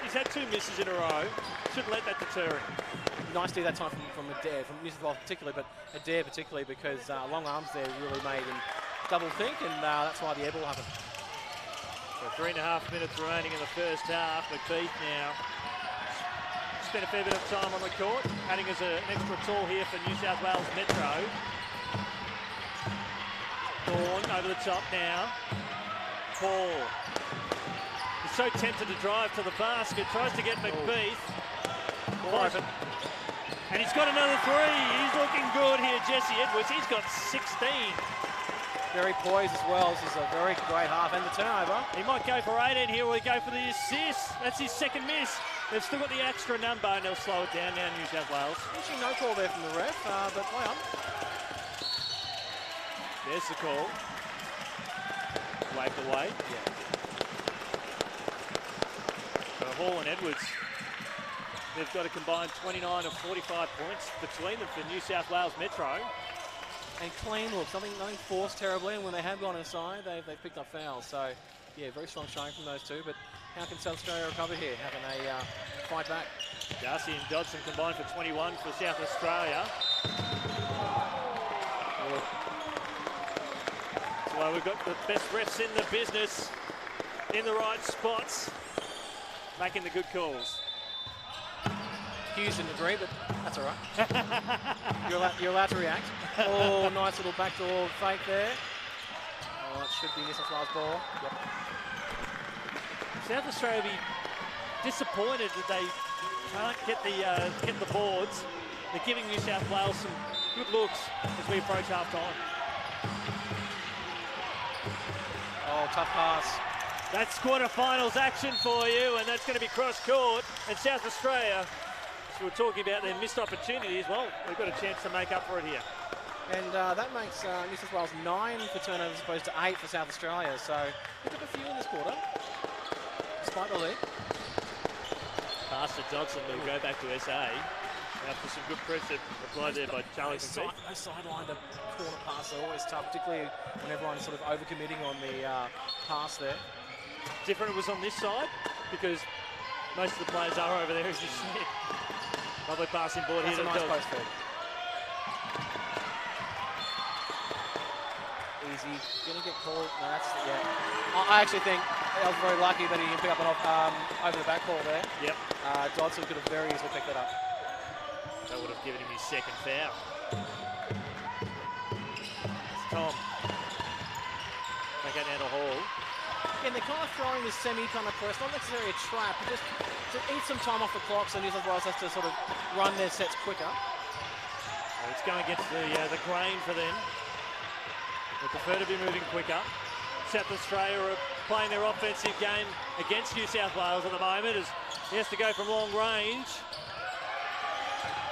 He's had 2 misses in a row. Shouldn't let that deter him. Nice D that time from Adair, from New South Wales particularly, but Adair particularly because long arms there really made him double think, and that's why the air ball happened. So 3.5 minutes remaining in the first half. McBeath now spent a fair bit of time on the court, adding as an extra tool here for New South Wales Metro. Thorne over the top now. Paul. He's so tempted to drive to the basket, tries to get McBeath. Open. And he's got another 3. He's looking good here, Jesse Edwards. He's got 16. Very poised as well. This is a very great half and the turnover. He might go for 18 here, or he go for the assist. That's his second miss. They've still got the extra number and they'll slow it down now, New South Wales. Actually no call there from the ref, but play on. There's the call. Waved away. Yeah. So Hall and Edwards, they've got a combined 29 of 45 points between them for New South Wales Metro. And clean look, nothing forced terribly, and when they have gone inside, they've picked up fouls. So, yeah, very strong showing from those 2, but how can South Australia recover here, having a fight back? Darcy and Dodson combined for 21 for South Australia. That's why we've got the best refs in the business, in the right spots, making the good calls. Hughes didn't agree, but that's all right. You're allowed to react. Oh, nice little backdoor fake there. Oh, it should be New South Wales ball. Yep. South Australia will be disappointed that they can't get the boards. They're giving New South Wales some good looks as we approach half time. Oh, tough pass. That's quarterfinals action for you, and that's going to be cross-court. And South Australia, as we were talking about their missed opportunities, well, they've got a chance to make up for it here. And that makes New South Wales 9 for turnovers as opposed to 8 for South Australia. So picked up a few in this quarter, despite the lead. Pass to Dodson, will go back to SA. After some good pressure applied there by Charlie McPhee. Those sideline to corner pass are always tough, particularly when everyone's sort of overcommitting on the pass there. Different it was on this side because most of the players are over there, as you said. Lovely passing board That's here. That's a nice post feed. Easy. Gonna get called. No, that's, yeah. I actually think I was very lucky that he didn't pick up an over the back ball there. Yep. Dodson could have very easily picked that up. That would have given him his second foul. It's Tom. Back out down to Hall. Again, they're kind of throwing this semi kind of press, not necessarily a trap, but just to eat some time off the clock so New South Wales has to sort of run their sets quicker. Well, it's going against the grain for them. They prefer to be moving quicker. South Australia are playing their offensive game against New South Wales at the moment as he has to go from long range.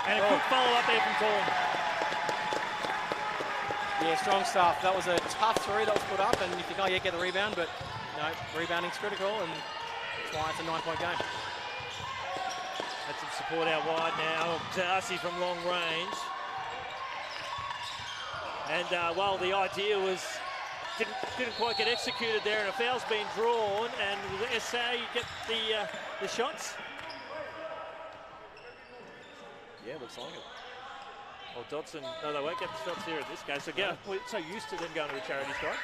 And a quick follow-up there from Tom. Yeah, strong stuff. That was a tough three that was put up, and you think, oh yeah, get the rebound, but no, rebounding's critical, and that's why it's a 9-point game. Had some support out wide now. Darcy from long range. And well, the idea was didn't quite get executed there, and a foul's been drawn, and the SA get the shots. Yeah, looks like it. Well, Dodson, no, they won't get the shots here in this case. Again, we're so used to them going to a charity strike.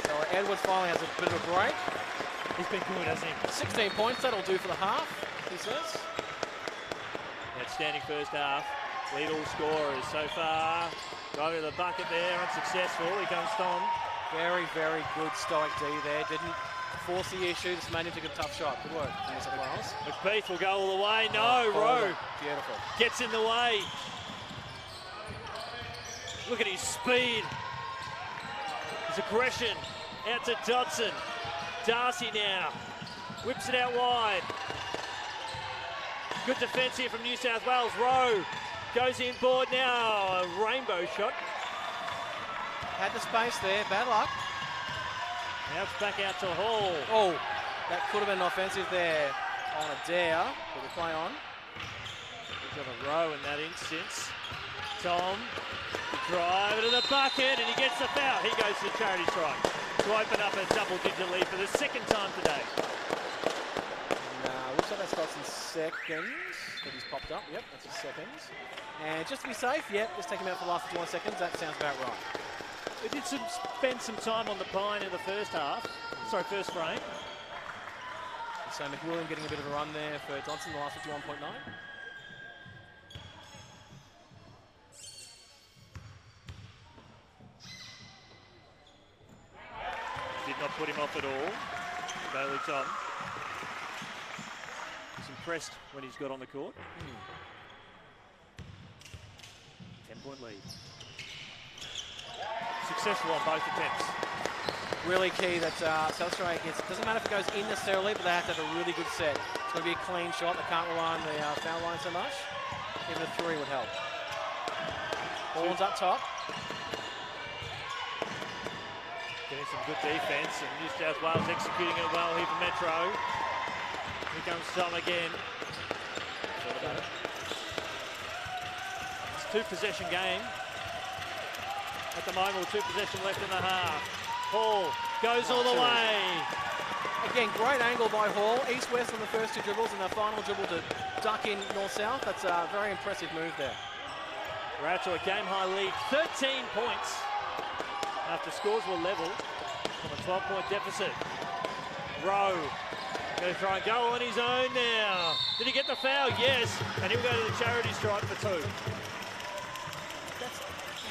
So Edwards finally has a bit of a break. He's been good, hasn't he? 16 points, that'll do for the half, he says. Outstanding first half. Lead all scorers so far. Driving to the bucket there, unsuccessful. Here comes Tom. Very, very good stoic D there. Didn't force the issue, just made him take a tough shot. Good work, New South Wales. McPeath will go all the way. No, Rowe Beautiful. gets in the way. Look at his speed. His aggression. Out to Dodson. Darcy now. Whips it out wide. Good defence here from New South Wales. Rowe goes inboard now. A rainbow shot. Had the space there, bad luck. Now it's back out to Hall. Oh, that could have been offensive there on a dare. Put the play on. We've got a row in that instance. Tom, drive it to the bucket, and he gets the foul. He goes to the charity strike to open up a double-digit lead for the second time today. Looks like that's got some seconds that he's popped up. Yep, that's his seconds. And just to be safe, yep, just take him out for the last 51 seconds. That sounds about right. They did spend some time on the pine in the first frame. So McWilliam getting a bit of a run there for Johnson, the last 51.9. Did not put him off at all. Bailey Tom. He's impressed when he's got on the court. 10-point lead. Successful on both attempts. Really key that South Australia gets. Doesn't matter if it goes in necessarily, but they have to have a really good set. It's going to be a clean shot. They can't rely on the foul line so much. Even a three would help. Ball's up top. Getting some good defence, and New South Wales executing it well here for Metro. Here comes Tom again. It's a two-possession game. At the moment, with 2 possessions left in the half. Hall goes all the way. Again, great angle by Hall. East-west on the first 2 dribbles, and the final dribble to duck in north-south. That's a very impressive move there. We're out to a game-high lead, 13 points. After scores were level from a 12-point deficit. Rowe going to try and go on his own now. Did he get the foul? Yes. And he'll go to the charity strike for 2.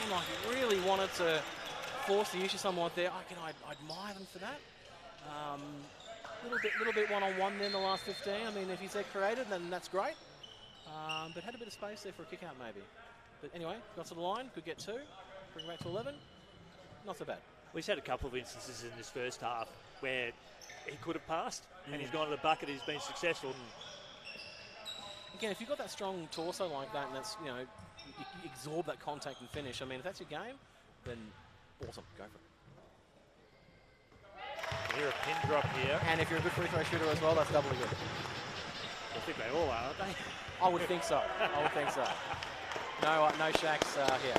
Like he really wanted to force the issue somewhat there. I admire them for that. Little bit one-on-one there in the last 15. I mean, if he's that creative, then that's great. But had a bit of space there for a kick out maybe. But anyway, got to the line, could get 2, bring it back to 11. Not so bad. We've had a couple of instances in this first half where he could have passed and he's gone to the bucket, he's been successful. Again, if you've got that strong torso like that, and that's, you absorb that contact and finish, I mean, if that's your game, then awesome, go for it. Here a pin drop here. And if you're a good free throw shooter as well, that's doubly good. I think they all are, aren't they? I would think so. I would think so. No shacks here.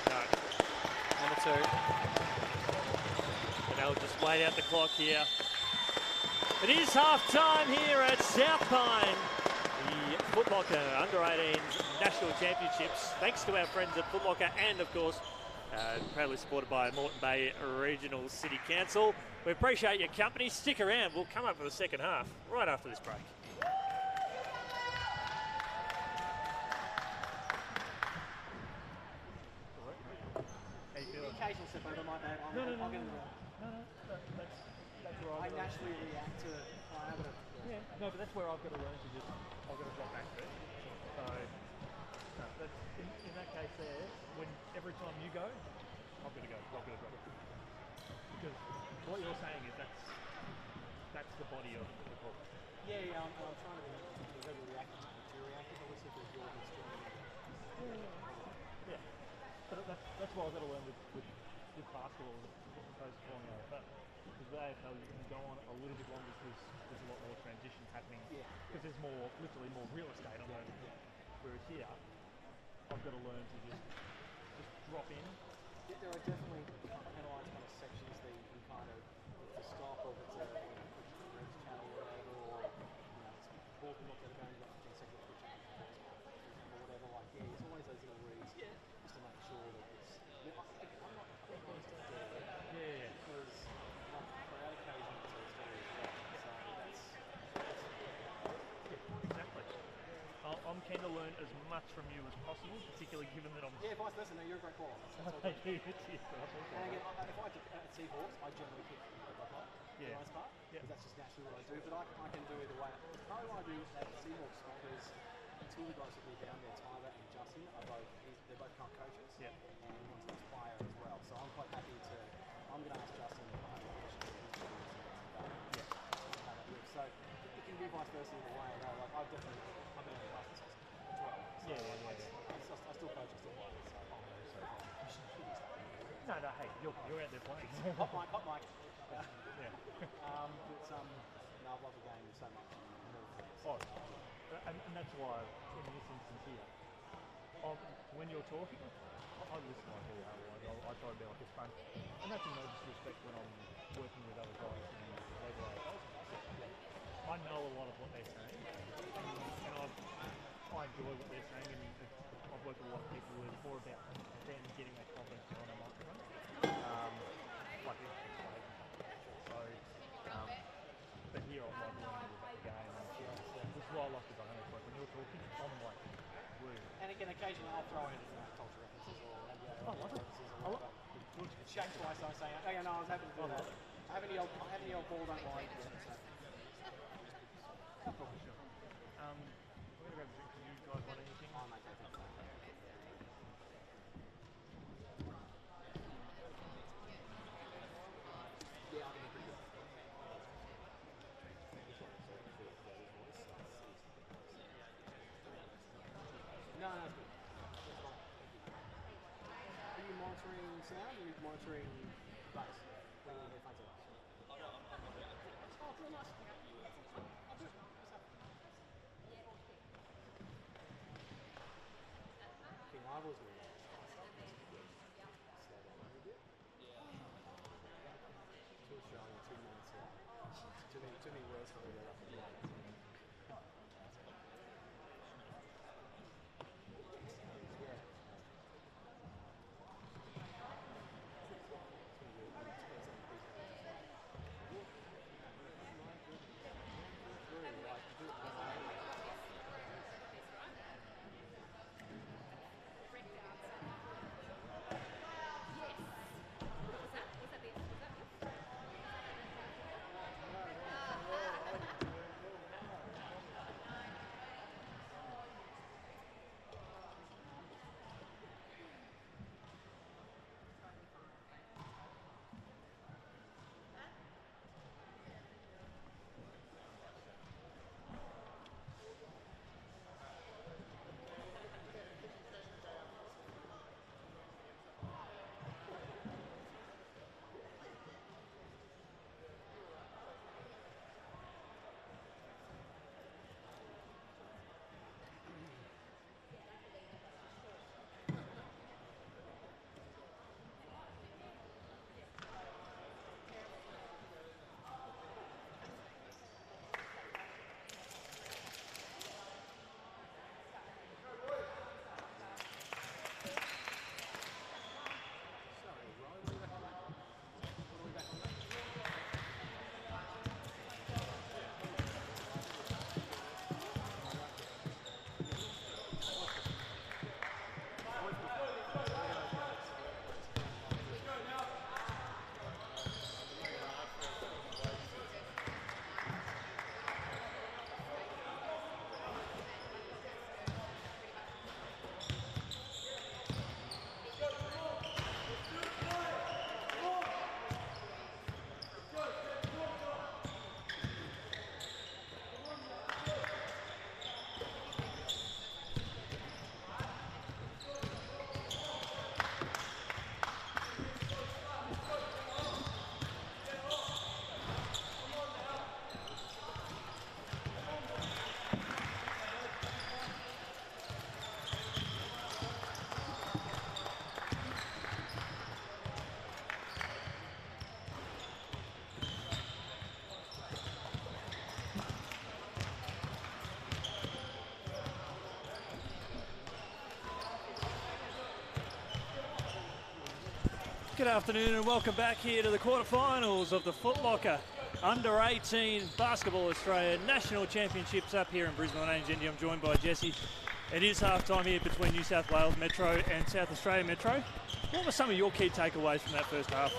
No. Number 2. And they'll just wait out the clock here. It is half-time here at South Pine. The Foot Locker Under-18s National Championships, thanks to our friends at Foot Locker and, of course, proudly supported by Moreton Bay Regional City Council. We appreciate your company. Stick around. We'll come up for the second half right after this break. Occasional step over my bad. No, that's right. I naturally react to fire, but Yeah, no, but that's where I've got to learn to just, I've got to drop back to it. So, no, that's, in that case there, when every time you go, I've got to go, I've got to drop it. Because what you're saying is that's the body of the call. yeah, I'm trying to be whoever reacted to reacted, but listen to your strong. Yeah, but that's what I've got to learn with basketball as opposed to falling out of that. Because with AFL you can go on a little bit longer because there's a lot more transitions happening. Because there's literally more real estate on it. Whereas here, I've got to learn to just drop in. There are definitely penalised kind of sections that you can kind of to stop, or if it's a red channel or whatever, or it's ball not going to go into 15 seconds or whatever. Like it's always those little reads just to make sure that it's. I'm not against it because for our occasion it's a story as well. So Exactly. I'm keen to learn as much from you as possible, particularly given that I'm... yeah, vice versa. No, you're a great caller. That's all good. And again, if I at Seahawks, I generally kick the buffer for the most part, because that's just naturally what I do. But I can do either way. It's partly what I do at Seahawks because two of the guys that be down there, Tyler and Justin, they're both current coaches, and one's an player as well. So I'm quite happy to. I'm going to ask Justin behind the question how that works. So it can be vice versa either way. No, like I've been on the class as well. So I still coach, I still play. No, hey, you're out there playing. Hot mic. Yeah. But no, I've loved the game so much. And that's why, in this instance here, when you're talking, I listen like all I try to be like a sponge. And that's no disrespect when I'm working with other guys in local AFL. I know a lot of what they're saying, and I enjoy what they're saying, and I've worked with a lot of people who are more about them getting that confidence on a microphone. Like in so, but here I'm like learning about the game, and this is why I like the dynamic. Like when you're talking, I'm like, woo. And again, occasionally I'll throw in culture references or NBA references or whatever. Shaq twice I was saying, oh yeah, no, I was happy to do that. I have any old ball, don't mind. No problem, sure. We're going to grab a drink. Do you guys want anything? Oh, mate, thank you. Yeah, I think it's pretty good. No, it's good. Are you monitoring sound or are you monitoring bass? What are your headphones on? Oh, pretty nice. King Rivals were slow down a little bit. 2 Australian, 2 minutes out. Too many words for me to go up and down. Good afternoon and welcome back here to the quarterfinals of the Foot Locker Under-18 Basketball Australia National Championships up here in Brisbane. My name's Andy, I'm joined by Jesse. It is half-time here between New South Wales Metro and South Australia Metro. What were some of your key takeaways from that first half?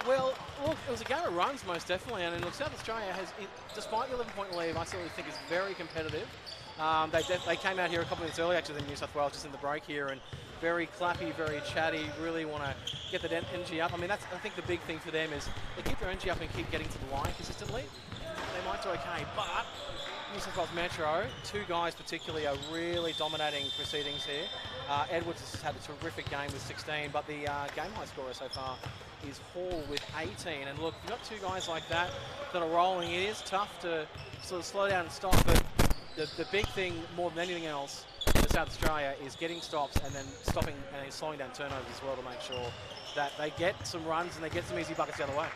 Well, look, it was a game of runs most definitely, and look, South Australia has, despite the 11-point lead, I still think is very competitive. They came out here a couple of minutes early actually than New South Wales just in the break here, and very clappy, very chatty, really want to get that energy up. I mean, I think the big thing for them is they keep their energy up and keep getting to the line consistently. They might do okay, but New South Wales Metro, two guys particularly are really dominating proceedings here. Edwards has had a terrific game with 16, but the game high scorer so far is Hall with 18. And look, you've got two guys like that that are rolling. It is tough to sort of slow down and stop, but the big thing more than anything else for South Australia is getting stops and then stopping and then slowing down turnovers as well to make sure that they get some runs and they get some easy buckets the other way.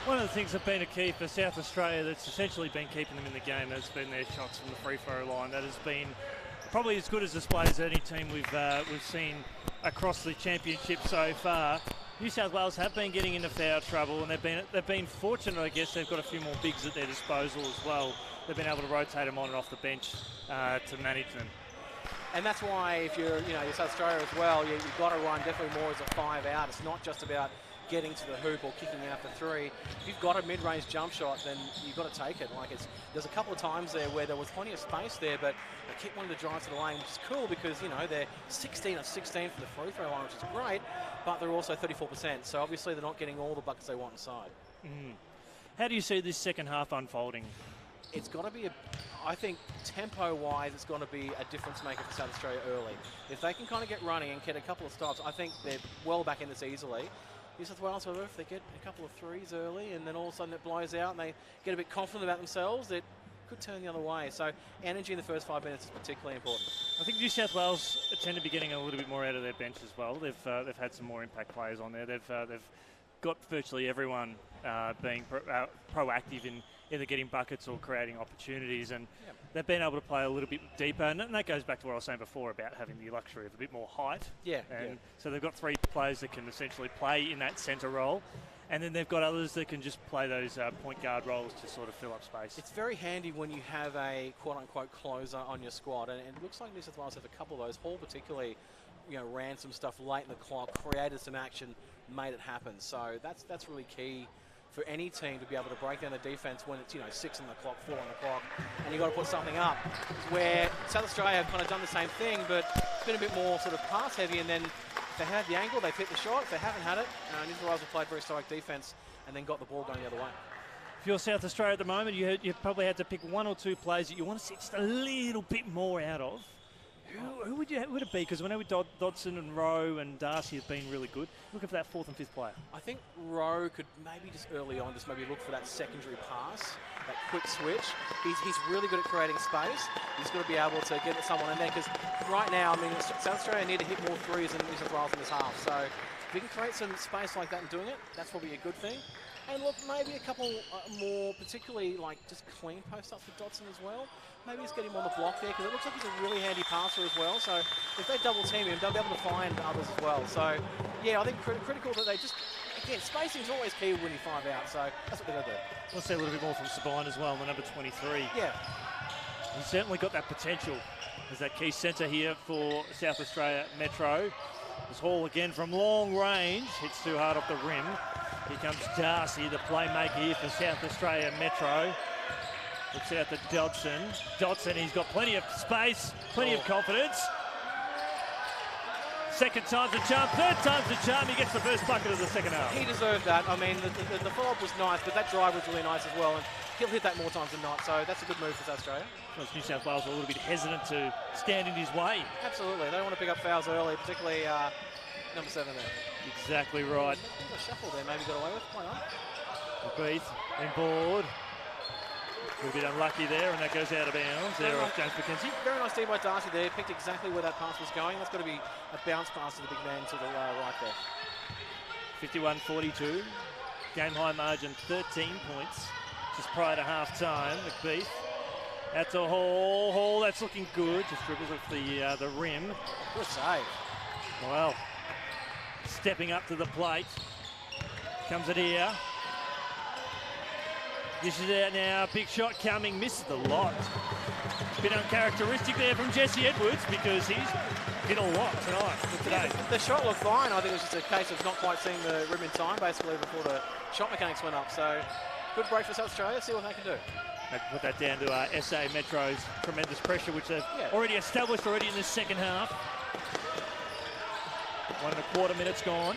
One of the things that's been a key for South Australia that's essentially been keeping them in the game has been their shots from the free throw line. That has been probably as good as display as any team we've seen across the championship so far. New South Wales have been getting into foul trouble, and they've been fortunate, I guess. They've got a few more bigs at their disposal as well. They've been able to rotate them on and off the bench to manage them. And that's why if you're South Australia as well, you've got to run definitely more as a 5 out. It's not just about getting to the hoop or kicking out for three. If you've got a mid-range jump shot, then you've got to take it. There's a couple of times there where there was plenty of space there, but they keep wanting to drive to the lane, which is cool because, they're 16 of 16 from the free throw line, which is great, but they're also 34%. So obviously they're not getting all the buckets they want inside. How do you see this second half unfolding? It's got to be I think tempo-wise, it's going to be a difference maker for South Australia early. If they can kind of get running and get a couple of stops, I think they're well back in this easily. New South Wales, however, if they get a couple of threes early and then all of a sudden it blows out and they get a bit confident about themselves, it could turn the other way. So energy in the first 5 minutes is particularly important. I think New South Wales tend to be getting a little bit more out of their bench as well. They've had some more impact players on there. They've got virtually everyone being proactive in either getting buckets or creating opportunities, and they've been able to play a little bit deeper, and that goes back to what I was saying before about having the luxury of a bit more height. So they've got three players that can essentially play in that centre role, and then they've got others that can just play those point guard roles to sort of fill up space. It's very handy when you have a quote-unquote closer on your squad, and it looks like New South Wales have a couple of those. Hall particularly, ran some stuff late in the clock, created some action, made it happen. So that's really key for any team to be able to break down the defense when it's 6 on the clock, 4 on the clock, and you've got to put something up. Where South Australia have kind of done the same thing, but it's been a bit more sort of pass heavy, and then if they had the angle, they've hit the shot. If they haven't had it, New South Wales have played very stoic defense and then got the ball going the other way. If you're South Australia at the moment, you probably had to pick one or two plays that you want to see just a little bit more out of. Who would it be? Because whenever Dodson and Rowe and Darcy have been really good, looking for that 4th and 5th player. I think Rowe could maybe just early on maybe look for that secondary pass, that quick switch. He's really good at creating space. He's got to be able to get someone in there because right now, South Australia need to hit more threes than New South Wales in this half. So if we can create some space like that and doing it, that's probably a good thing. And look, maybe a couple more, particularly just clean post-ups for Dodson as well. Maybe just get him on the block there because it looks like he's a really handy passer as well. So if they double team him, they'll be able to find others as well. So yeah, I think critical that they just, again, spacing's always key when you 5 out. So that's what they're going to do. Let's see a little bit more from Sabine as well, the number 23. Yeah. He's certainly got that potential as that key centre here for South Australia Metro. This Hall again from long range, hits too hard off the rim. Here comes Darcy, the playmaker here for South Australia Metro. Looks out to Dodson. Dodson, he's got plenty of space, plenty of confidence. Second time's a charm, third time's a charm. He gets the first bucket of the second half. He deserved that. I mean, the follow-up was nice, but that drive was really nice as well. And he'll hit that more times than not. So that's a good move for South Australia. Well, New South Wales are a little bit hesitant to stand in his way. Absolutely. They don't want to pick up fouls early, particularly number 7 there. Exactly right. A shuffle there, maybe got away with. Why not? McBeath in board. A little bit unlucky there, and that goes out of bounds there off James McKenzie. Very nice D by Darcy there. Picked exactly where that pass was going. That's got to be a bounce pass to the big man to the right there. 51-42. Game high margin 13 points just prior to half time. McBeath out to Hall. Hall, that's looking good. Just dribbles off the rim. Good save. Well, stepping up to the plate. Comes it here. This is out now. Big shot coming. Misses the lot. It's a bit uncharacteristic there from Jesse Edwards because he's hit a lot tonight. Today. The shot looked fine. I think it was just a case of not quite seeing the rim in time, basically, before the shot mechanics went up. So good break for South Australia. See what they can do. They can put that down to SA Metro's tremendous pressure, which they've already established already in the second half. 1.25 minutes gone.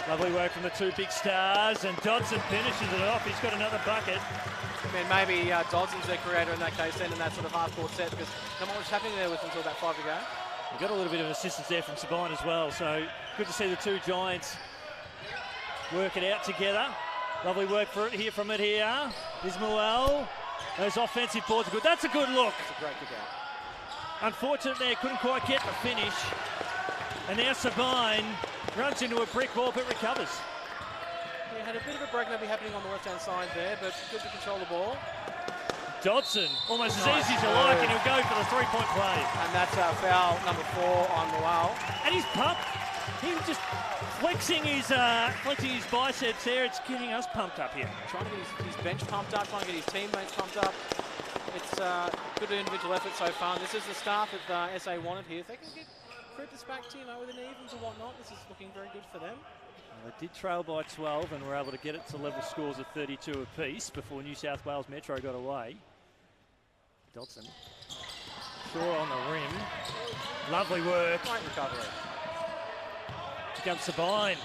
Lovely work from the two big stars, and Dodson finishes it off. He's got another bucket. I mean, maybe Dodson's their creator in that case, then in that sort of half-court set, because not much was happening there with until about 5 to go. We've got a little bit of assistance there from Sabine as well, so good to see the two Giants work it out together. Lovely work for it here from it here. Ismael. Those offensive boards are good. That's a good look. It's a great kick out. Unfortunate there, couldn't quite get the finish. And now Sabine runs into a brick wall but recovers. He had a bit of a break maybe happening on the left-hand side there, but good to control the ball. Dodson, almost as easy as you like, and he'll go for the three-point play. And that's foul number 4 on Moal. And he's pumped. He was just flexing his biceps there. It's getting us pumped up here. Trying to get his bench pumped up, trying to get his teammates pumped up. It's good individual effort so far. This is the start that SA wanted here. If they can creep this back to, within evens or whatnot, this is looking very good for them. Well, they did trail by 12 and were able to get it to level scores of 32 apiece before New South Wales Metro got away. Dodson. Shaw on the rim. Lovely work. Great recovery. Here comes Sabine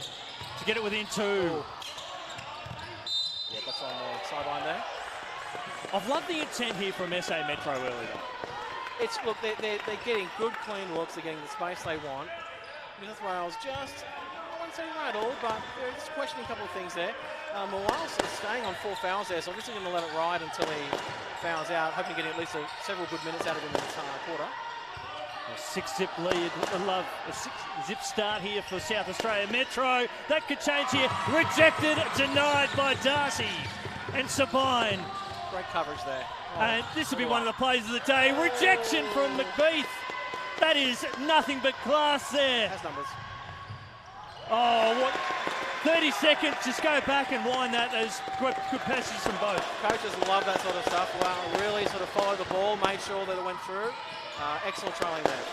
to get it within 2. Ooh. Yeah, that's on the sideline there. I've loved the intent here from SA Metro early though. Look, they're getting good, clean looks. They're getting the space they want. New South Wales just, I wouldn't say rattled, but they're just questioning a couple of things there. Moal's staying on 4 fouls there, so obviously going to let it ride until he fouls out, hoping to get at least several good minutes out of him in this quarter. A 6-zip lead. I love a 6-zip start here for South Australia Metro. That could change here. Rejected, denied by Darcy and Sabine. Great coverage there. Oh, and this will be one of the plays of the day. Rejection from McBeath. That is nothing but class there. Has numbers. Oh, what? 30 seconds. Just go back and wind that. There's good passes from both. Coaches love that sort of stuff. Wow, really sort of followed the ball, made sure that it went through. Excellent trailing there.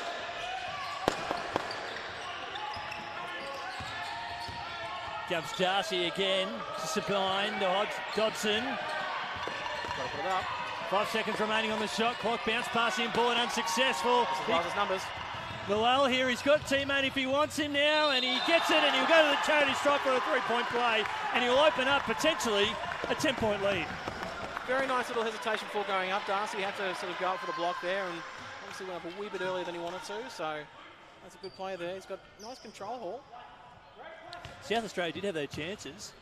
Comes Darcy again to Sabine, to Dodson. Got to put it up. 5 seconds remaining on the shot clock. Bounce pass in board, unsuccessful. This is numbers. Noel here, he's got teammate if he wants him now, and he gets it, and he'll go to the charity stripe for a 3-point play, and he'll open up potentially a 10-point lead. Very nice little hesitation before going up. Darcy had to sort of go up for the block there, and obviously went up a wee bit earlier than he wanted to, so that's a good play there. He's got nice control haul. South Australia did have their chances.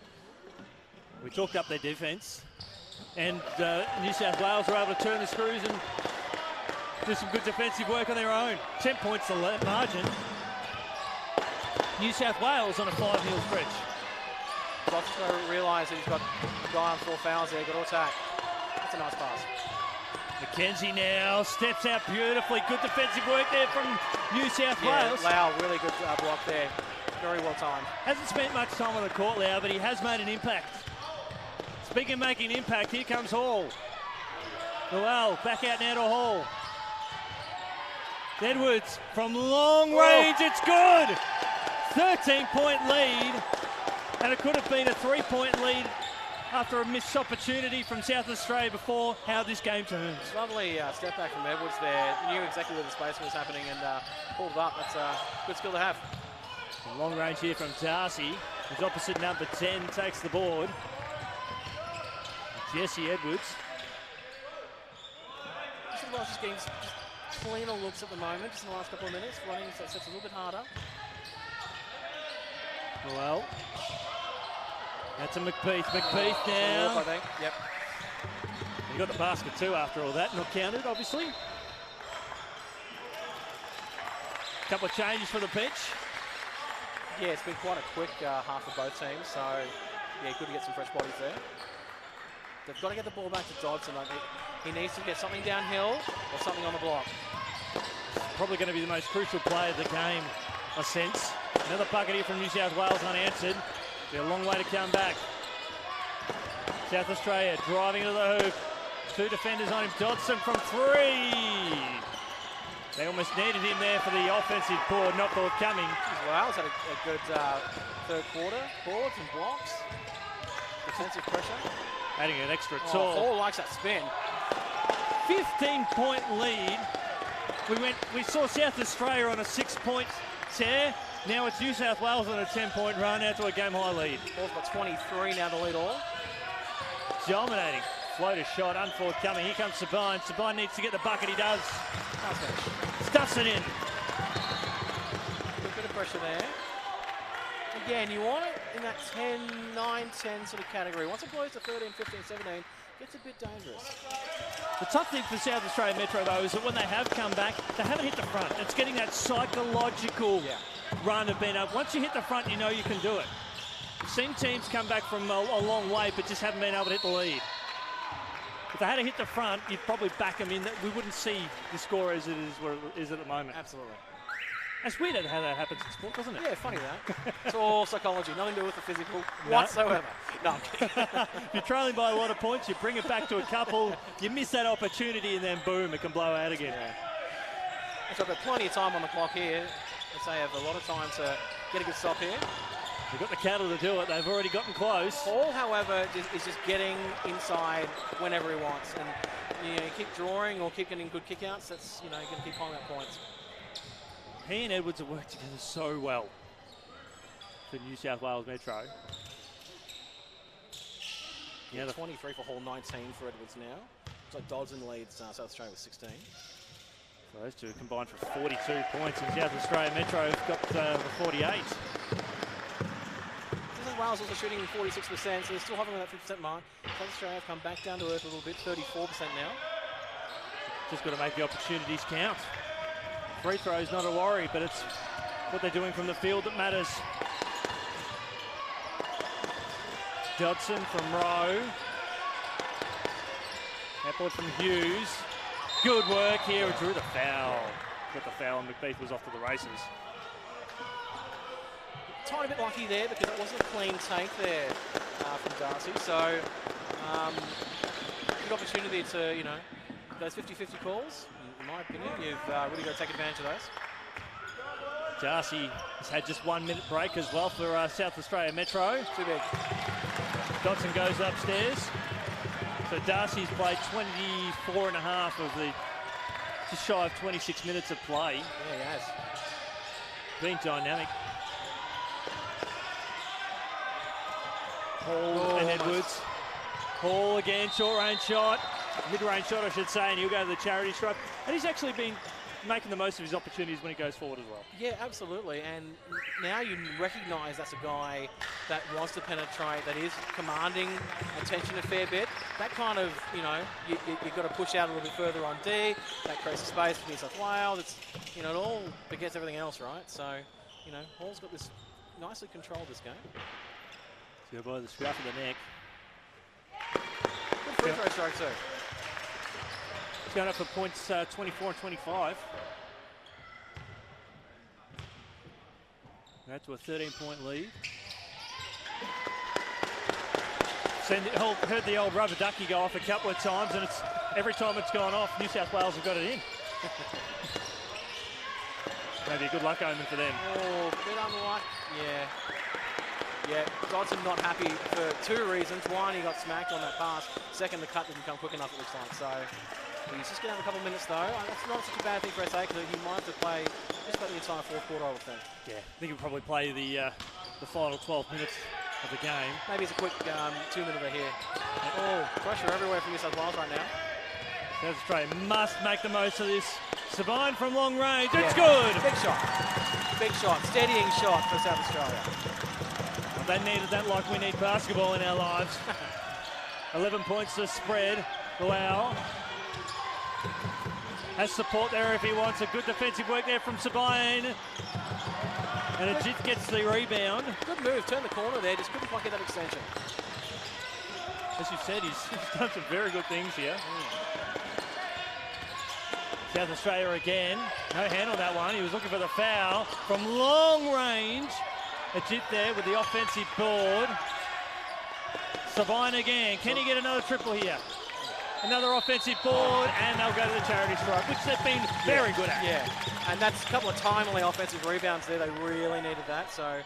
We talked up their defence, and New South Wales were able to turn the screws and do some good defensive work on their own. 10 points the margin. New South Wales on a 5-0 stretch. Dotson's got to realise that he's got a guy on 4 fouls there. Got to attack. That's a nice pass. McKenzie now steps out beautifully. Good defensive work there from New South Wales. Lau, really good block there. Very well timed. Hasn't spent much time on the court, Lau, but he has made an impact. Speaking of making an impact, here comes Hall. Noel back out now to Hall. Edwards from long range, it's good! 13-point lead, and it could have been a 3-point lead after a missed opportunity from South Australia before how this game turns. Lovely step back from Edwards there. Knew exactly where the space was happening and pulled it up. That's a good skill to have. Long range here from Darcy, who's opposite number 10, takes the board. Jesse Edwards. Just getting cleaner looks at the moment, just in the last couple of minutes. Running sets a little bit harder. Well, that's a McBeath. McBeath now. I think. Yep. He got the basket too after all that. Not counted, obviously. Couple of changes for the bench. Yeah, it's been quite a quick half for both teams, so yeah, good to get some fresh bodies there. They've got to get the ball back to Dodson. He needs to get something downhill or something on the block. Probably going to be the most crucial play of the game, I sense. Another bucket here from New South Wales unanswered. Be a long way to come back. South Australia driving to the hoop. 2 defenders on him. Dodson from 3. They almost needed him there for the offensive board, not forthcoming. Wales had a good third quarter. Boards and blocks. Defensive pressure. Adding an extra Oh, tall. Hall likes that spin. 15-point lead. We saw South Australia on a 6-point tear. Now it's New South Wales on a 10-point run out to a game-high lead. Hall's got 23 now to lead all. Dominating. Floater shot, unforthcoming. Here comes Sabine. Sabine needs to get the bucket. He does. Nice finish. Stuffs it in. Good bit of pressure there. Again, you want it in that 10, 9, 10 sort of category. Once it blows to 13, 15, 17, it gets a bit dangerous. The tough thing for South Australia Metro, though, is that when they have come back, they haven't hit the front. It's getting that psychological run of being up. Once you hit the front, you know you can do it. We've seen teams come back from a long way, but just haven't been able to hit the lead. If they had to hit the front, you'd probably back them in. That we wouldn't see the score as it is where it is at the moment. Absolutely. It's weird how that happens in sport, doesn't it? Yeah, funny that. It's all psychology, nothing to do with the physical whatsoever. No, I'm kidding. If you're trailing by a lot of points, you bring it back to a couple, you miss that opportunity, and then boom, it can blow out again. Yeah. So I've got plenty of time on the clock here. As they have a lot of time to get a good stop here. They've got the cattle to do it. They've already gotten close. Hall, however, is just getting inside whenever he wants. And you keep drawing or keep getting good kickouts, that's, you're going to keep piling up points. He and Edwards have worked together so well for New South Wales Metro. Yeah, 23 for Hall, 19 for Edwards now. So Dodson leads South Australia with 16. So those two combined for 42 points, and South Australia Metro have got the 48. Wales also shooting 46%, so they're still hovering on that 50% mark. South Australia have come back down to earth a little bit, 34% now. Just got to make the opportunities count. Free throws not a worry, but it's what they're doing from the field that matters. Dodson from Rowe. Applet from Hughes. Good work here, drew the foul. Got the foul, and McBeath was off to the races. Tiny bit lucky there because it wasn't a clean take there from Darcy. So, good opportunity to, those 50-50 calls. In my opinion, you've really got to take advantage of those. Darcy has had just 1 minute break as well for South Australia Metro. Too big. Dodson goes upstairs. So Darcy's played 24 and a half of the, just shy of 26 minutes of play. Yeah, he has. Being dynamic. Hall and Edwards. Hall again, short range shot. Mid-range shot, I should say, and he'll go to the charity stripe. And he's actually been making the most of his opportunities when he goes forward as well. Yeah, absolutely. And now you recognise that's a guy that wants to penetrate, that is commanding attention a fair bit. That kind of, you've got to push out a little bit further on D. That creates a space for New South Wales. It's, it all begets everything else, right? So, Hall's got this nicely controlled this game. Go by the scruff of the neck. Good free throw strike too. It's going up for points 24 and 25. We're out to a 13-point lead. Heard the old rubber ducky go off a couple of times, and it's every time it's gone off, New South Wales have got it in. Maybe a good luck omen for them. Oh, a bit unlucky. Yeah, Dodson not happy for two reasons. One, he got smacked on that pass. Second, the cut didn't come quick enough, it looks like. So he's just going to have a couple of minutes, though. That's not such a bad thing for SA, because he might have to play just about the entire fourth quarter, I would think. Yeah, I think he'll probably play the final 12 minutes of the game. Maybe it's a quick 2-minute here. Oh, pressure everywhere from New South Wales right now. South Australia must make the most of this. Sabine from long range, it's good! Big shot. Big shot, steadying shot for South Australia. They needed that like we need basketball in our lives. 11 points to spread. Lau has support there if he wants. A good defensive work there from Sabine. And Ajit gets the rebound. Good move, turn the corner there, just couldn't quite get that extension. As you said, he's done some very good things here. South Australia again. No hand on that one. He was looking for the foul from long range. Ajit there with the offensive board. Sabine again. Can he get another triple here? Another offensive board, and they'll go to the charity stripe, which they've been very good at. Yeah, and that's a couple of timely offensive rebounds there. They really needed that, so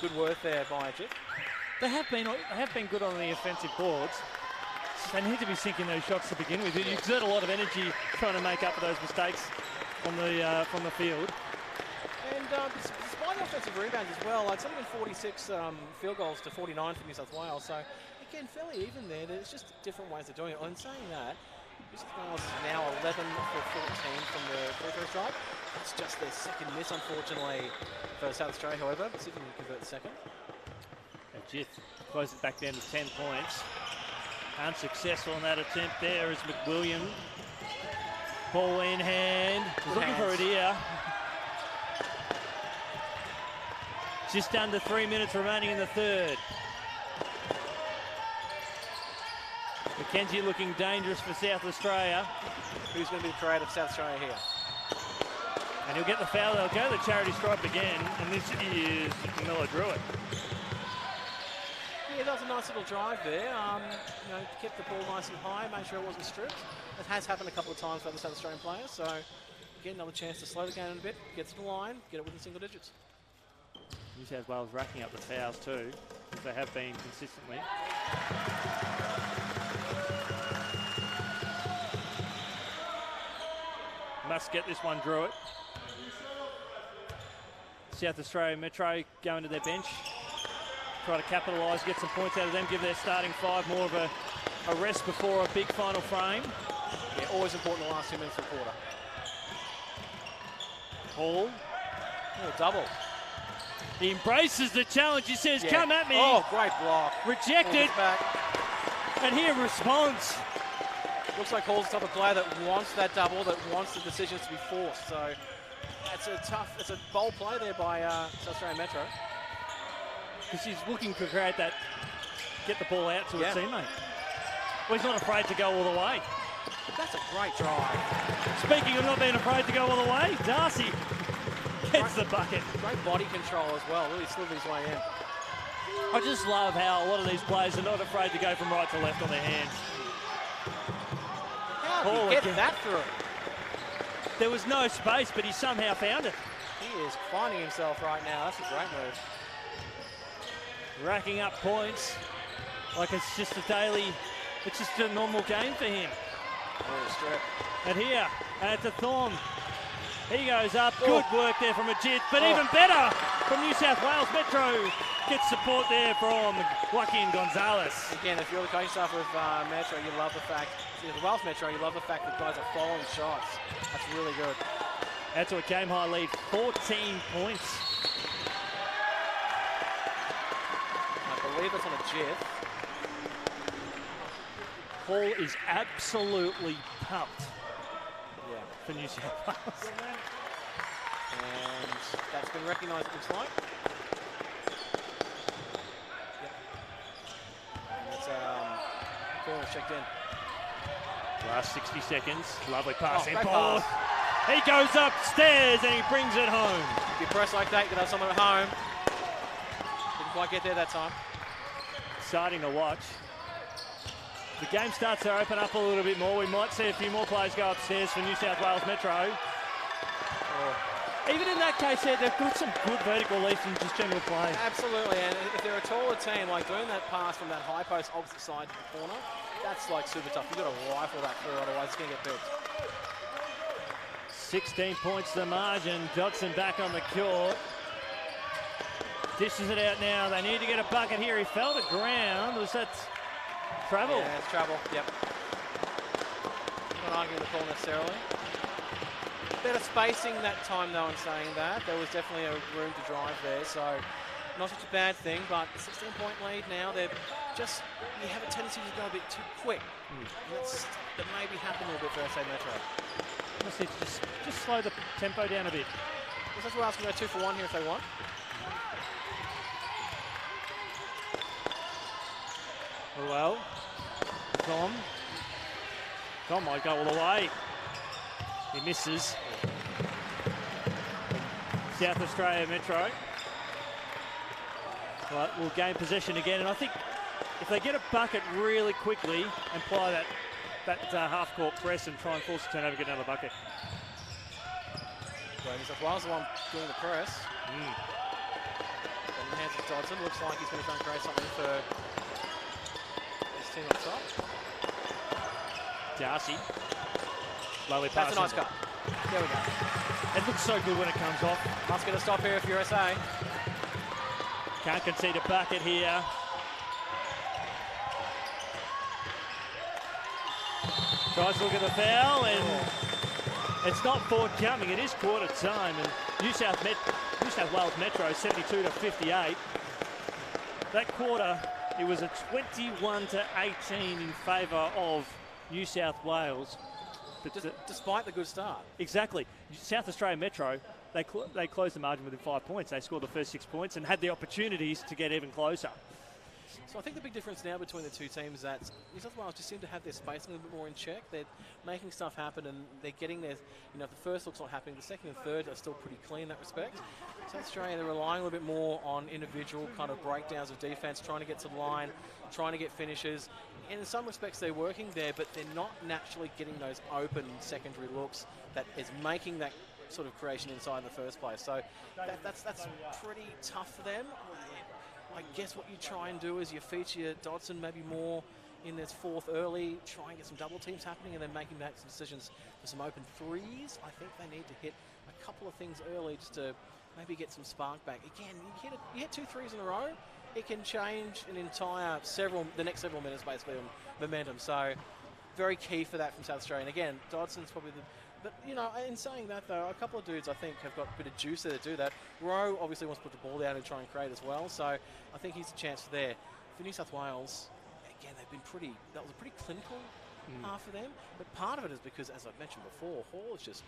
good work there by Ajit. They have been good on the offensive boards. They need to be sinking those shots to begin with. You exert a lot of energy trying to make up for those mistakes from the field. And despite the offensive rebounds as well, it's only been 46 field goals to 49 for New South Wales. So again, fairly even there. There's just different ways of doing it. In saying that, New South Wales is now 11 for 14 from the free throw stripe. That's just their second miss, unfortunately, for South Australia. However, Sydney will convert the second. Ajit closes it back down to 10 points. Unsuccessful in that attempt there is McWilliam. Ball in hand. He's looking for it here. Just under 3 minutes remaining in the third. McKenzie looking dangerous for South Australia. Who's going to be the creative South Australia here? And he'll get the foul. They'll go to the charity stripe again. And this is Miller Druitt. Yeah, that was a nice little drive there. You know, kept the ball nice and high, made sure it wasn't stripped. It has happened a couple of times for the South Australian players, so again, another chance to slow the game a bit, get to the line, get it within single digits. New South Wales racking up the fouls too, as they have been consistently. Must get this one, Druitt. South Australia Metro going to their bench. Try to capitalise, get some points out of them, give their starting five more of a rest before a big final frame. Yeah, always important the last 2 minutes of the quarter. Hall. Oh, double. He embraces the challenge. He says, come at me. Oh, great block. Rejected. And here responds. Looks like Hall's the type of player that wants that double, that wants the decisions to be forced. So it's a bold play there by South Australian Metro. Because he's looking to create that, get the ball out to a teammate. Well, he's not afraid to go all the way. But that's a great drive. Speaking of not being afraid to go all the way, Darcy gets the bucket. Great body control as well, really slithered his way in. I just love how a lot of these players are not afraid to go from right to left on their hands. How did he get that through? There was no space, but he somehow found it. He is finding himself right now. That's a great move. Racking up points like it's just a normal game for him. And here, to Thorn. He goes up. Good work there from Ajit, but even better from New South Wales Metro. Gets support there from Joaquin Gonzalez. Again, if you're the coaching staff of Metro, you love the fact, the Wales Metro, you love the fact that guys are following shots. That's really good. That's a game high lead, 14 points. I believe it's on a Ajit. Hall is absolutely pumped for New South Wales. And that's been recognised, it looks like. And that's checked in. Last 60 seconds. Lovely pass in. Pass. He goes upstairs and he brings it home. If you press like that, you can have someone at home. Didn't quite get there that time. Exciting to watch. The game starts to open up a little bit more. We might see a few more players go upstairs for New South Wales Metro. Even in that case, they've got some good vertical leaps and just general play. Absolutely, and if they're a taller team, like doing that pass from that high post opposite side to the corner, that's like super tough. You've got to rifle that through, otherwise it's going to get picked. 16 points the margin. Dodson back on the court. Dishes it out now. They need to get a bucket here. He fell to ground. Was that travel? Yeah, it's travel, yep. Not arguing the call necessarily. Better spacing that time though in saying that. There was definitely a room to drive there, so not such a bad thing, but 16-point lead now. They're just, you have a tendency to go a bit too quick. That maybe happened a little bit for SA Metro. Just need to just slow the tempo down a bit. That's why I can go 2 for 1 here if they want. Well, Tom might go all the way. He misses. South Australia Metro will gain possession again, and I think if they get a bucket really quickly and apply that half-court press and try and force a turnover, get another bucket. New South Wales the one doing the press. In the hands of Dodson, looks like he's going to try and create something for his team up top. Darcy. Lowly That's pass. a nice cut. There we go. It looks so good when it comes off. Must get a stop here if you're SA. Can't concede a bucket here. Tries to look at the foul, and it's not forthcoming. It is quarter time, and New South Wales Metro 72-58. That quarter, it was a 21-18 in favour of New South Wales. But Despite the good start. Exactly. South Australia Metro, they closed the margin within 5 points. They scored the first 6 points and had the opportunities to get even closer. So I think the big difference now between the two teams is that New South Wales just seem to have their spacing a little bit more in check. They're making stuff happen, and they're getting their, if the first look's not happening, the second and third are still pretty clean in that respect. South Australia, they're relying a little bit more on individual kind of breakdowns of defense, trying to get to the line, trying to get finishes. And in some respects, they're working there, but they're not naturally getting those open secondary looks that is making that sort of creation inside in the first place. So that's pretty tough for them. I guess what you try and do is you feature Dodson maybe more in this fourth early, try and get some double teams happening, and then making some decisions for some open threes. I think they need to hit a couple of things early just to maybe get some spark back. Again, you hit 2 threes in a row, it can change an entire the next several minutes basically on momentum. So very key for that from South Australia. And again, Dodson's probably but in saying that though, a couple of dudes I think have got a bit of juice there to do that. Rowe obviously wants to put the ball down and try and create as well, so I think he's a chance there. For New South Wales, again, they've been that was a pretty clinical half for them, but part of it is because, as I've mentioned before, Hall is just,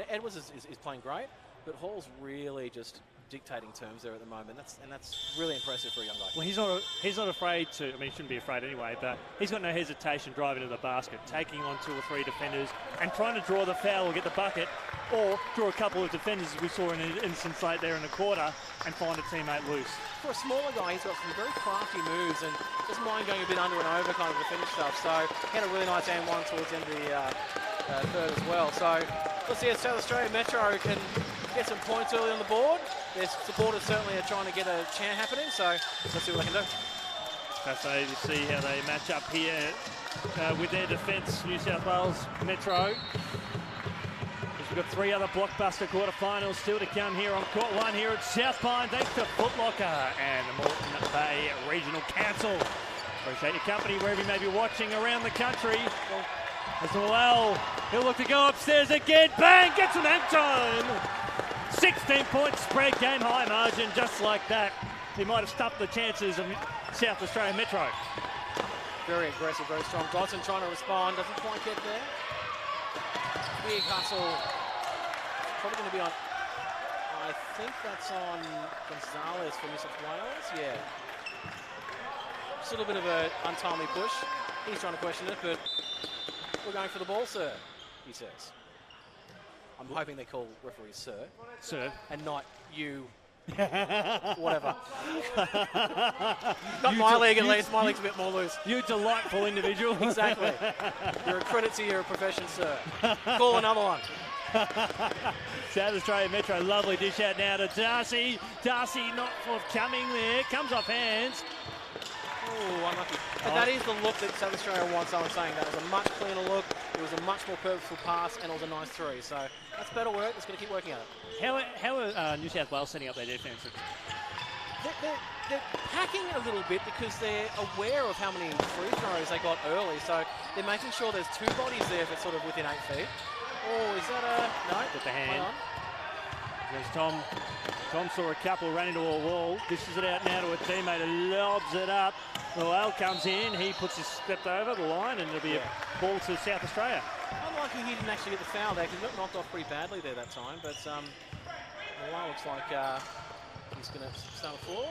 Edwards is playing great, but Hall's really just dictating terms there at the moment. That's really impressive for a young guy. Well, he's not afraid to. He shouldn't be afraid anyway. But he's got no hesitation driving to the basket, taking on 2 or 3 defenders, and trying to draw the foul or get the bucket, or draw a couple of defenders, as we saw in an instance late there in the quarter, and find a teammate loose. For a smaller guy, he's got some very crafty moves, and doesn't mind going a bit under and over kind of to finish stuff. So he had a really nice and one towards the end of the third as well. So let's see if South Australia Metro can get some points early on the board. Their supporters certainly are trying to get a chant happening, so let's see what they can do. Fascinating to see how they match up here with their defence, New South Wales Metro. We've got 3 other blockbuster quarterfinals still to come here on court 1 here at South Pine, thanks to Foot Locker and the Moreton Bay Regional Council. Appreciate your company wherever you may be watching around the country. As well, he'll look to go upstairs again. Bang! Gets an time. 16-point spread, game high margin, just like that. He might have stopped the chances of South Australia Metro. Very aggressive, very strong. Dodson trying to respond, doesn't quite get there. Big hustle. Probably going to be on, I think that's on Gonzalez for New South Wales. Yeah. Just a little bit of an untimely push. He's trying to question it, but we're going for the ball, sir, he says. I'm hoping they call referee sir. Sir. And not you. Whatever. Not my league at least. My league's a bit more loose. You delightful individual. Exactly. You're a credit to your profession, sir. Call another one. South Australia Metro, lovely dish out now to Darcy. Darcy not forthcoming there. Comes off hands. Oh, unlucky. But that is the look that South Australia wants. I was saying that was a much cleaner look. It was a much more purposeful pass, and it was a nice 3. So that's better work. It's going to keep working at it. How are New South Wales setting up their defence? They're packing a little bit because they're aware of how many free throws they got early. So they're making sure there's 2 bodies there if it's sort of within 8 feet. Oh, is that a... No. With the hand. There's Tom. Tom saw a couple, ran into a wall. Dishes it out now to a teammate who lobs it up. Noel comes in. He puts his step over the line, and it'll be a ball to South Australia. Unlucky he didn't actually get the foul there because he got knocked off pretty badly there that time. But Noel looks like he's going to start the floor.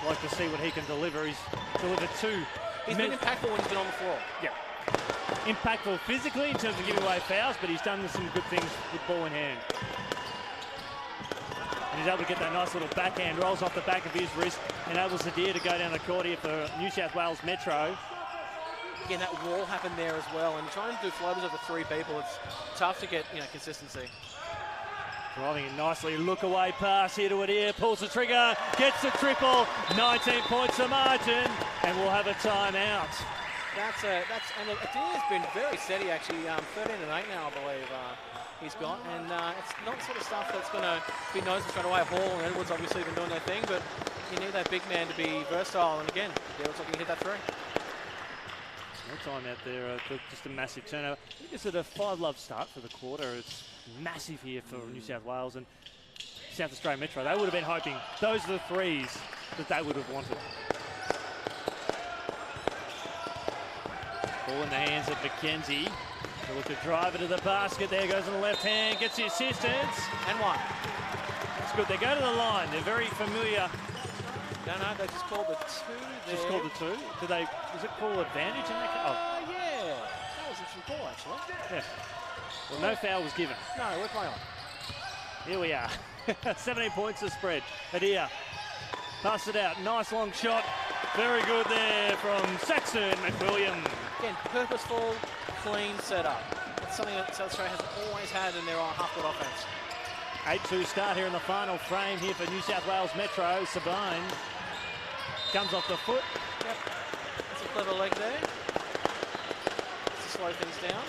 Like to see what he can deliver. He's delivered 2. He's been impactful when he's been on the floor. Yeah. impactful physically in terms of giving away fouls, but he's done some good things with ball in hand. And he's able to get that nice little backhand, rolls off the back of his wrist, enables Zadir to go down the court here for New South Wales Metro. Again, that wall happened there as well, and trying to do floaters over 3 people, it's tough to get, you know, consistency. Driving it nicely, look away pass here to Adir, pulls the trigger, gets the triple, 19 points the margin, and we'll have a timeout. And Adir's been very steady actually, 13 and 8 now, I believe he's got, and it's not the sort of stuff that's going to be noticed straight away. Hall and Edwards obviously been doing their thing, but you need that big man to be versatile, and again, it looks like he can hit that three. No time out there, just a massive turnover. I think it's at a 5-love start for the quarter. It's massive here for New South Wales and South Australia Metro. They would have been hoping those are the threes that they would have wanted. Ball in the hands of McKenzie. They look to drive it to the basket. There goes on the left hand, gets the assistance. And one. It's good. They go to the line. They're very familiar. No, they just called the 2 there. Just called the 2? Did they? Was it call advantage in that case? Oh. Yeah. That was an interesting call, actually. Yeah. Well, no foul was given. No, we're playing on. Here we are. 17 points to spread. Adir. Pass it out. Nice long shot. Very good there from Saxon McWilliam. Again, purposeful, clean setup. It's something that South Australia has always had in their half-court offense. 8-2 start here in the final frame here for New South Wales Metro. Sabine comes off the foot. Yep. That's a clever leg there. Just to slow things down.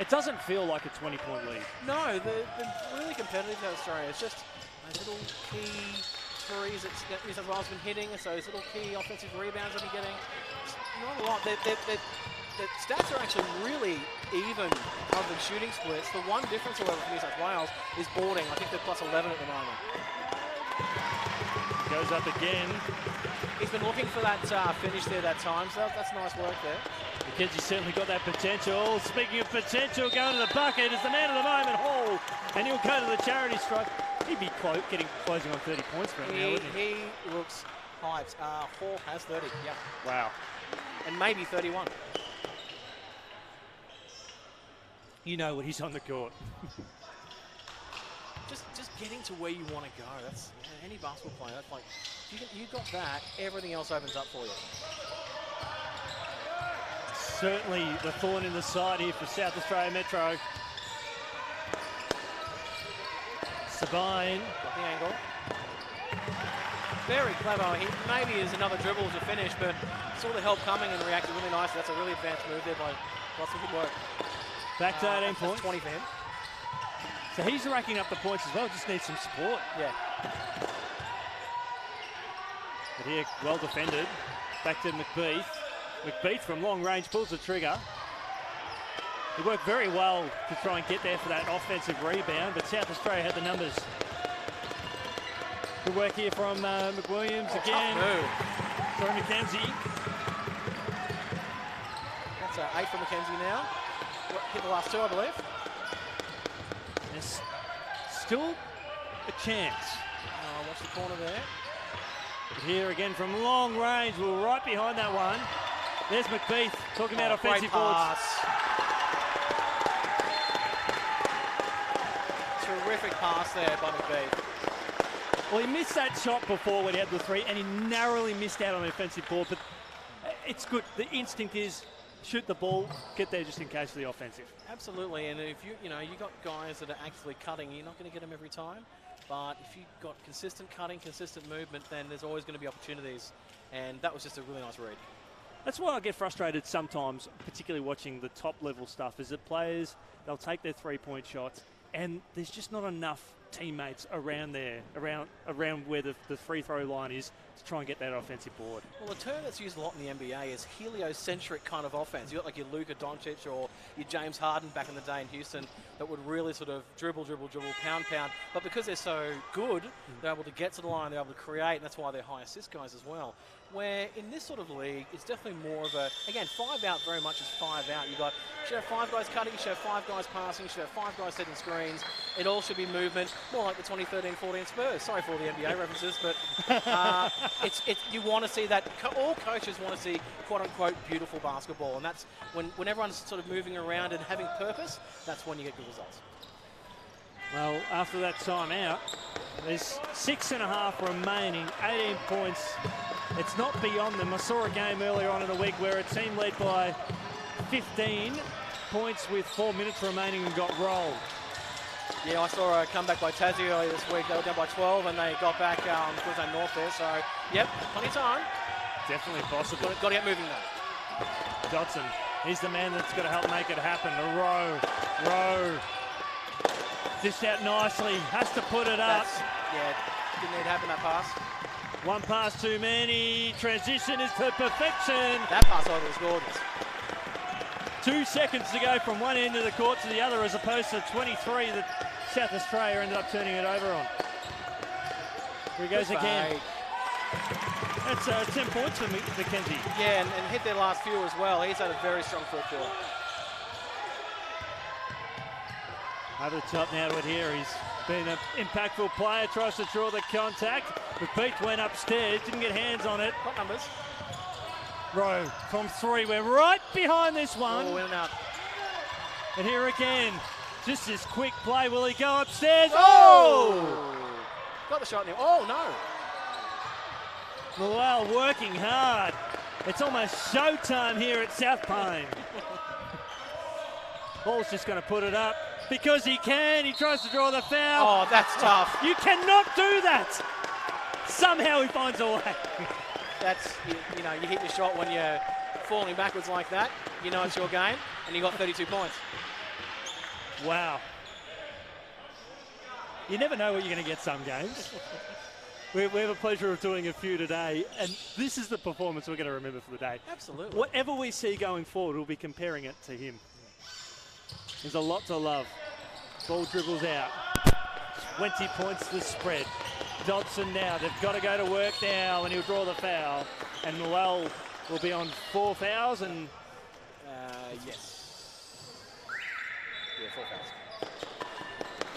It doesn't feel like a 20-point lead. No, they're really competitive in Australia. It's just those little key threes that New South Wales have been hitting. It's those little key offensive rebounds they've been getting. It's not a lot. The stats are actually really even other than shooting splits. The one difference, however, for New South Wales is boarding. I think they're plus 11 at the moment. Goes up again. He's been looking for that finish there that time, so that's nice work there. McKenzie certainly got that potential. Speaking of potential, going to the bucket is the man of the moment, Hall. And he'll go to the charity strike. He'd be closing on 30 points for him now, wouldn't he? He looks hyped. Hall has 30, yeah. Wow. And maybe 31. You know when he's on the court. just getting to where you want to go. That's any basketball player. That's like you got that, everything else opens up for you. Certainly the thorn in the side here for South Australia Metro. Sabine. Got the angle. Very clever. He maybe is another dribble to finish, but saw the help coming and reacted really nicely. That's a really advanced move there by lots of good work. Back to 18 points. 20 for him. So he's racking up the points as well, just needs some support. Yeah. But here, well defended. Back to McBeath. McBeath from long range pulls the trigger. He worked very well to try and get there for that offensive rebound, but South Australia had the numbers. Good work here from McWilliams again. Sorry, McKenzie. That's 8 for McKenzie now. Hit the last 2, I believe. There's still a chance. Watch the corner there. But here again from long range, we're right behind that one. There's McBeath talking about offensive boards. Terrific pass there by McBeath. Well, he missed that shot before when he had the 3, and he narrowly missed out on the offensive board, but it's good. The instinct is shoot the ball, get there just in case for the offensive. Absolutely, and if you got guys that are actively cutting, you're not going to get them every time. But if you've got consistent cutting, consistent movement, then there's always going to be opportunities. And that was just a really nice read. That's why I get frustrated sometimes, particularly watching the top level stuff, is that players, they'll take their 3-point shots and there's just not enough teammates around there, around where the free throw line is to try and get that offensive board. Well, a term that's used a lot in the NBA is heliocentric kind of offense. You've got like your Luka Doncic or your James Harden back in the day in Houston that would really sort of dribble, pound. But because they're so good, they're able to get to the line, they're able to create, and that's why they're high assist guys as well. Where in this sort of league, it's definitely more of a, again, 5 out very much is 5 out. You should have 5 guys cutting, you should have 5 guys passing, you should have 5 guys setting screens. It all should be movement. More like the 2013-14 Spurs. Sorry for all the NBA references, but you want to see that. All coaches want to see quote-unquote beautiful basketball, and that's when everyone's sort of moving around and having purpose, that's when you get good results. Well, after that timeout, there's 6.5 remaining, 18 points. It's not beyond them. I saw a game earlier on in the week where a team led by 15 points with 4 minutes remaining and got rolled. Yeah, I saw a comeback by Tassie earlier this week. They were down by 12 and they got back Queensland North there. So, yep, plenty of time. Definitely possible. Got to get moving though. Dodson, he's the man that's got to help make it happen. A row. Dished out nicely, has to put it up. Yeah, didn't need to happen, that pass. One pass too many. Transition is to perfection. That pass over was gorgeous. 2 seconds to go from one end of the court to the other, as opposed to 23 that South Australia ended up turning it over on. Here he goes again. That's 10 points for Mackenzie. Yeah, and hit their last few as well. He's had a very strong fourth quarter. Over the top now to it here. He's been an impactful player, tries to draw the contact. The beat went upstairs, didn't get hands on it. What numbers? Rowe from 3. We're right behind this one. Oh, in out. And here again, just this quick play. Will he go upstairs? Oh! Got the shot there. Oh, no. Noel working hard. It's almost showtime here at South Pine. Ball's just going to put it up because he can. He tries to draw the foul. Oh, that's tough. You cannot do that. Somehow he finds a way. That's, you hit your shot when you're falling backwards like that. You know it's your game, and you got 32 points. Wow. You never know what you're going to get some games. We have a pleasure of doing a few today, and this is the performance we're going to remember for the day. Absolutely. Whatever we see going forward, we'll be comparing it to him. There's a lot to love. Ball dribbles out. 20 points the spread. Dodson now, they've got to go to work now, and he'll draw the foul. And Noel will be on 4 fouls, and... yes. Yeah, 4 fouls.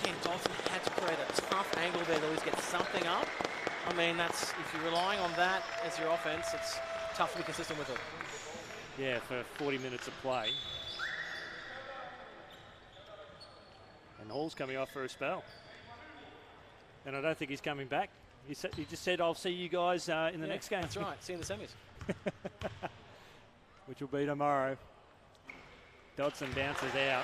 Again, Dodson had to create a tough angle there to at least get something up. I mean, that's, if you're relying on that as your offense, it's tough to be consistent with it. Yeah, for 40 minutes of play. And Hall's coming off for a spell. And I don't think he's coming back. He just said, I'll see you guys in the next game. That's right, see you in the semis. Which will be tomorrow. Dodson bounces out.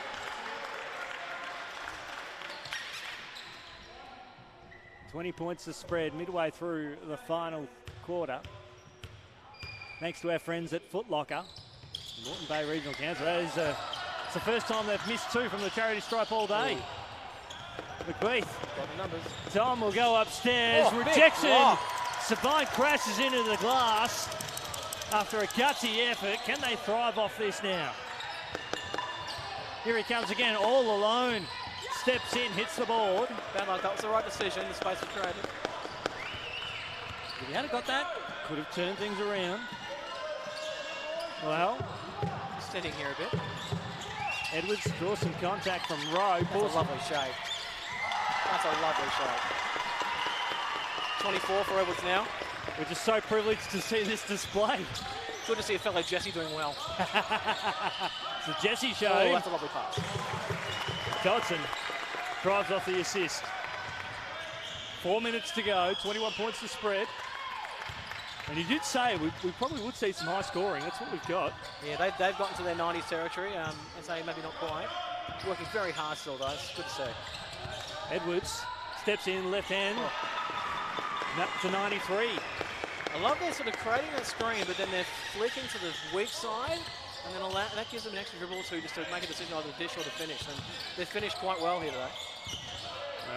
$20 points to spread midway through the final quarter. Thanks to our friends at Foot Locker, Moreton Bay Regional Council. That is it's the first time they've missed 2 from the charity stripe all day. Ooh. McBeath. Got the numbers. Tom will go upstairs. Oh, rejection. oh. Savine crashes into the glass after a gutsy effort. Can they thrive off this now? Here he comes again, all alone. Steps in, hits the board. Found like that was the right decision. The space was created. If he hadn't got that, could have turned things around. Well, sitting here a bit. Edwards draws some contact from Rowe. That's a lovely shake. That's a lovely shake. 24 for Edwards now. We're just so privileged to see this display. Good to see a fellow Jesse doing well. It's a Jesse show. Oh, that's a lovely pass. Dodson drives off the assist. 4 minutes to go, 21 points to spread. And he did say we probably would see some high scoring. That's what we've got. Yeah, they've gotten to their 90s territory. And say maybe not quite. Working very hard still, though. It's good to see. Edwards steps in, left hand. Up to 93. I love they're sort of creating that screen, but then they're flicking to the weak side. And then that gives them an extra dribble or two just to make a decision either to dish or to finish. And they've finished quite well here today.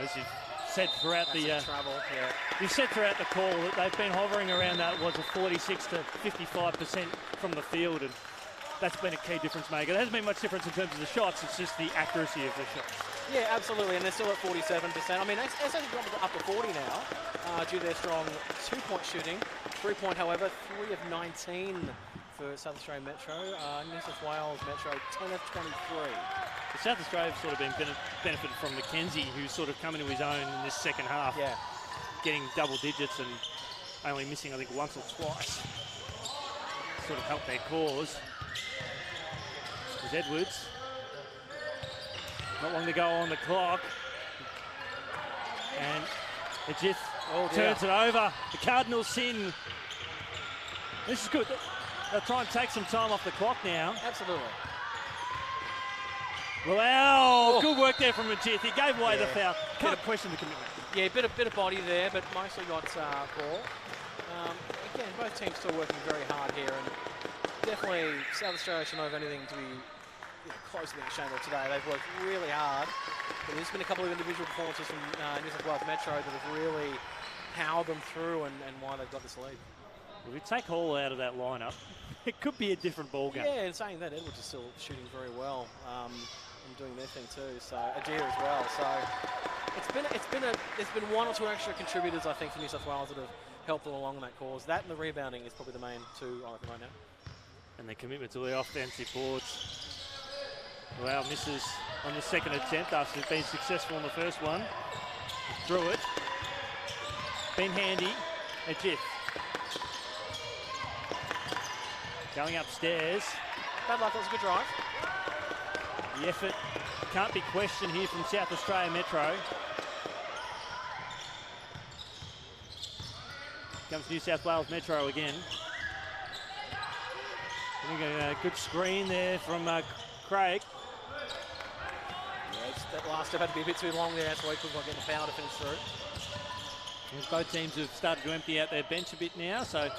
As you've said throughout travel, yeah. You've said throughout the call that they've been hovering around that a 46 to 55% from the field, and that's been a key difference maker. There hasn't been much difference in terms of the shots, it's just the accuracy of the shots. Yeah, absolutely, and they're still at 47%. I mean, SA's got up to 40 now due to their strong 2-point shooting. 3-point, however, 3 of 19 for South Australian Metro. New South Wales Metro 10 of 23. South Australia have sort of been benefited from Mackenzie, who's sort of come into his own in this second half. Yeah. Getting double digits and only missing, I think, once or twice. Sort of helped their cause. There's Edwards. Not long to go on the clock. And Ajith turns it over. The Cardinals sin. This is good. They'll try and take some time off the clock now. Absolutely. Wow, good work there from Ajith. He gave away the foul. Can't question the commitment. Yeah, bit of body there, but mostly got ball. Again, both teams still working very hard here, and definitely South Australia should not have anything to be close to being ashamed of today. They've worked really hard, but there's been a couple of individual performances from New South Wales Metro that have really powered them through and why they've got this lead. If we take Hall out of that lineup, it could be a different ball game. Yeah, and saying that, Edwards is still shooting very well and doing their thing too. So Ajir as well. So there's been one or two extra contributors, I think, for New South Wales that have helped them along in that cause. That and the rebounding is probably the main two, I think, right now. And the commitment to the offensive boards. Wow, misses on the second attempt after being successful on the first one. Threw it. Been handy. Ajith. Going upstairs. Bad luck, that was a good drive. The effort can't be questioned here from South Australia Metro. Comes New South Wales Metro again. I think a good screen there from Craig. Yeah, that last step had to be a bit too long there. That's why he couldn't get the power to finish through. And both teams have started to empty out their bench a bit now, so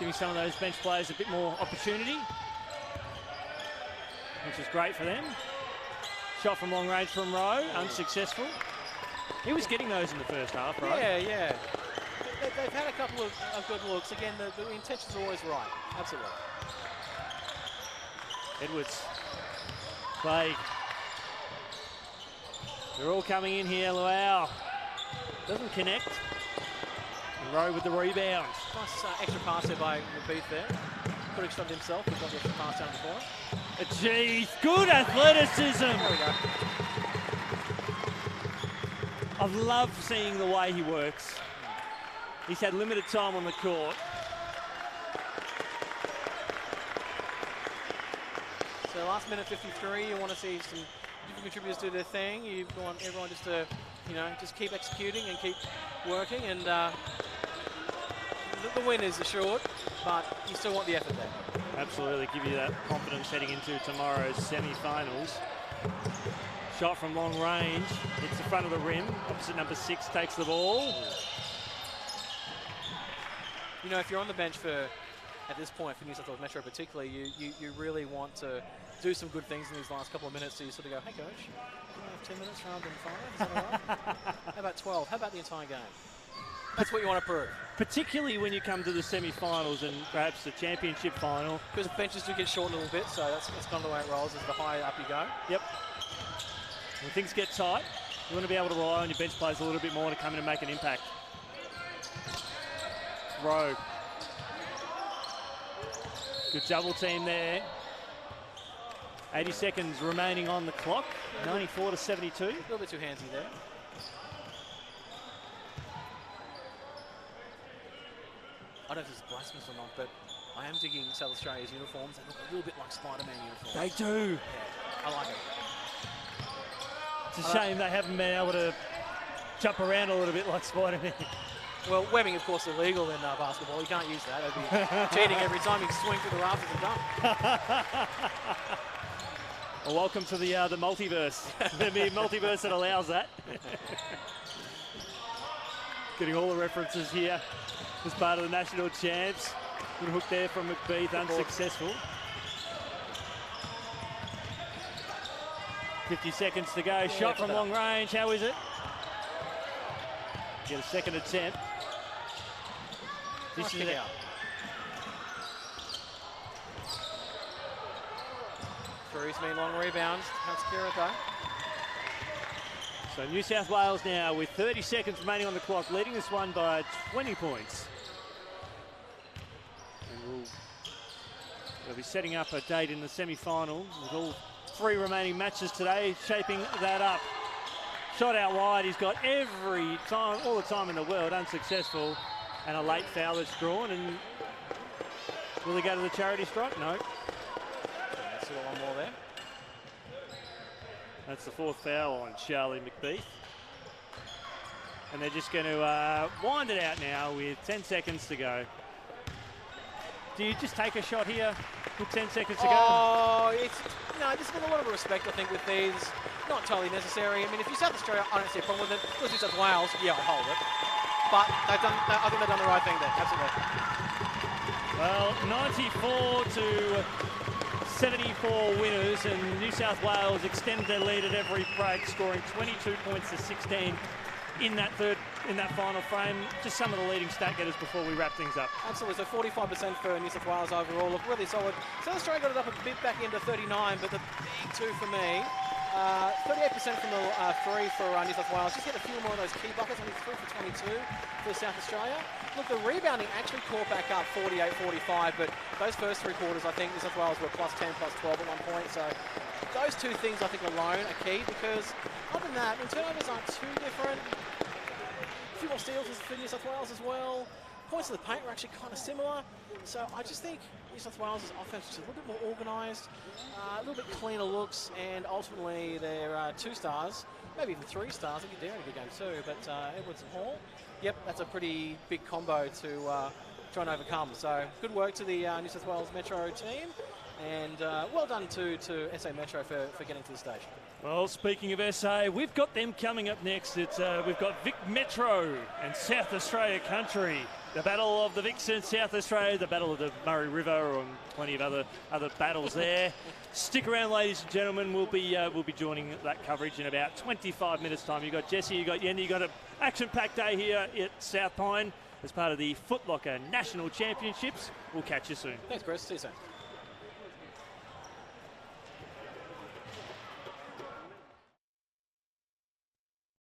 giving some of those bench players a bit more opportunity, which is great for them. Shot from long range from Rowe, unsuccessful. He was getting those in the first half, right? Yeah, yeah. They've had a couple of good looks. Again, the intentions are always right. Absolutely. Edwards. Craig. They're all coming in here. Luau doesn't connect. And Rowe with the rebound. Nice extra pass there by Beef there. Could have stunned himself, but got the extra pass down the corner. Geez, good athleticism. There we go. I've loved seeing the way he works. He's had limited time on the court. So last minute 53, you want to see some different contributors do their thing. You want everyone just to, just keep executing and keep working. And the win is assured, but you still want the effort there. Absolutely, give you that confidence heading into tomorrow's semi-finals. Shot from long range, hits the front of the rim. Opposite number 6 takes the ball. If you're on the bench at this point for New South Wales Metro particularly, you really want to do some good things in these last couple of minutes. So you sort of go, hey coach, can I have 10 minutes rather than 5? Is that all right? How about 12? How about the entire game? That's what you want to prove. Particularly when you come to the semi-finals and perhaps the championship final. Because the benches do get short a little bit, so that's kind of the way it rolls, is the higher up you go. Yep. When things get tight, you want to be able to rely on your bench players a little bit more to come in and make an impact. Rowe. Good double team there. 80 seconds remaining on the clock. 94 to 72. A little bit too handsy there. I don't know if this is blasphemous or not, but I am digging South Australia's uniforms. They look a little bit like Spider-Man uniforms. They do. Yeah, I like it. It's a shame they haven't been able to jump around a little bit like Spider-Man. Well, webbing, of course, illegal in basketball. You can't use that. It'd be cheating every time you swing through the rafters and dunk. Well, welcome to the multiverse. The multiverse that allows that. Getting all the references here as part of the national champs. Good hook there from McBeath, unsuccessful. 50 seconds to go. Shot from long range. How is it? Get a second attempt. Nice kick out. Three's been long rebounds. Can't secure it though. So New South Wales now with 30 seconds remaining on the clock, leading this one by 20 points. And we'll They'll be setting up a date in the semi-final with all 3 remaining matches today, shaping that up. Shot out wide, he's got every time, all the time in the world, unsuccessful, and a late foul that's drawn. And will he go to the charity strike? No. Let's see one more there. That's the 4th foul on Charlie McBeath. And they're just going to wind it out now with 10 seconds to go. Do you just take a shot here with 10 seconds to go? Oh, there's been a lot of respect, I think, with these. Not totally necessary. I mean, if you're South Australia, I don't see a problem with it. If New South Wales, yeah, I'll hold it. But I think they've done the right thing there, absolutely. Well, 94 to 74 winners, and New South Wales extend their lead at every break, scoring 22 points to 16 in that final frame. Just some of the leading stat getters before we wrap things up. Absolutely, so 45% for New South Wales overall. Look, really solid. South Australia got it up a bit back into 39, but the big 2 for me. 38% from the 3 for New South Wales. Just hit a few more of those key buckets, only 3 for 22 for South Australia. Look, the rebounding actually caught back up 48-45, but those first 3 quarters, I think New South Wales were plus 10, plus 12 at one point. So those 2 things, I think, alone are key, because other than that, turnovers aren't too different. A few more steals for New South Wales as well. Points to the paint were actually kind of similar. So I just think New South Wales' offense is a little bit more organised, a little bit cleaner looks, and ultimately their 2 stars, maybe even 3 stars. I think they're in a good game too, but Edwards and Hall, yep, that's a pretty big combo to try and overcome. So good work to the New South Wales Metro team, and well done to SA Metro for getting to the stage. Well, speaking of SA, we've got them coming up next. We've got Vic Metro and South Australia Country. The battle of the Vics in South Australia, the battle of the Murray River, and plenty of other battles there. Stick around, ladies and gentlemen. We'll be joining that coverage in about 25 minutes' time. You got Jesse, you got Yendi, you got an action-packed day here at South Pine as part of the Foot Locker National Championships. We'll catch you soon. Thanks, Chris. See you soon.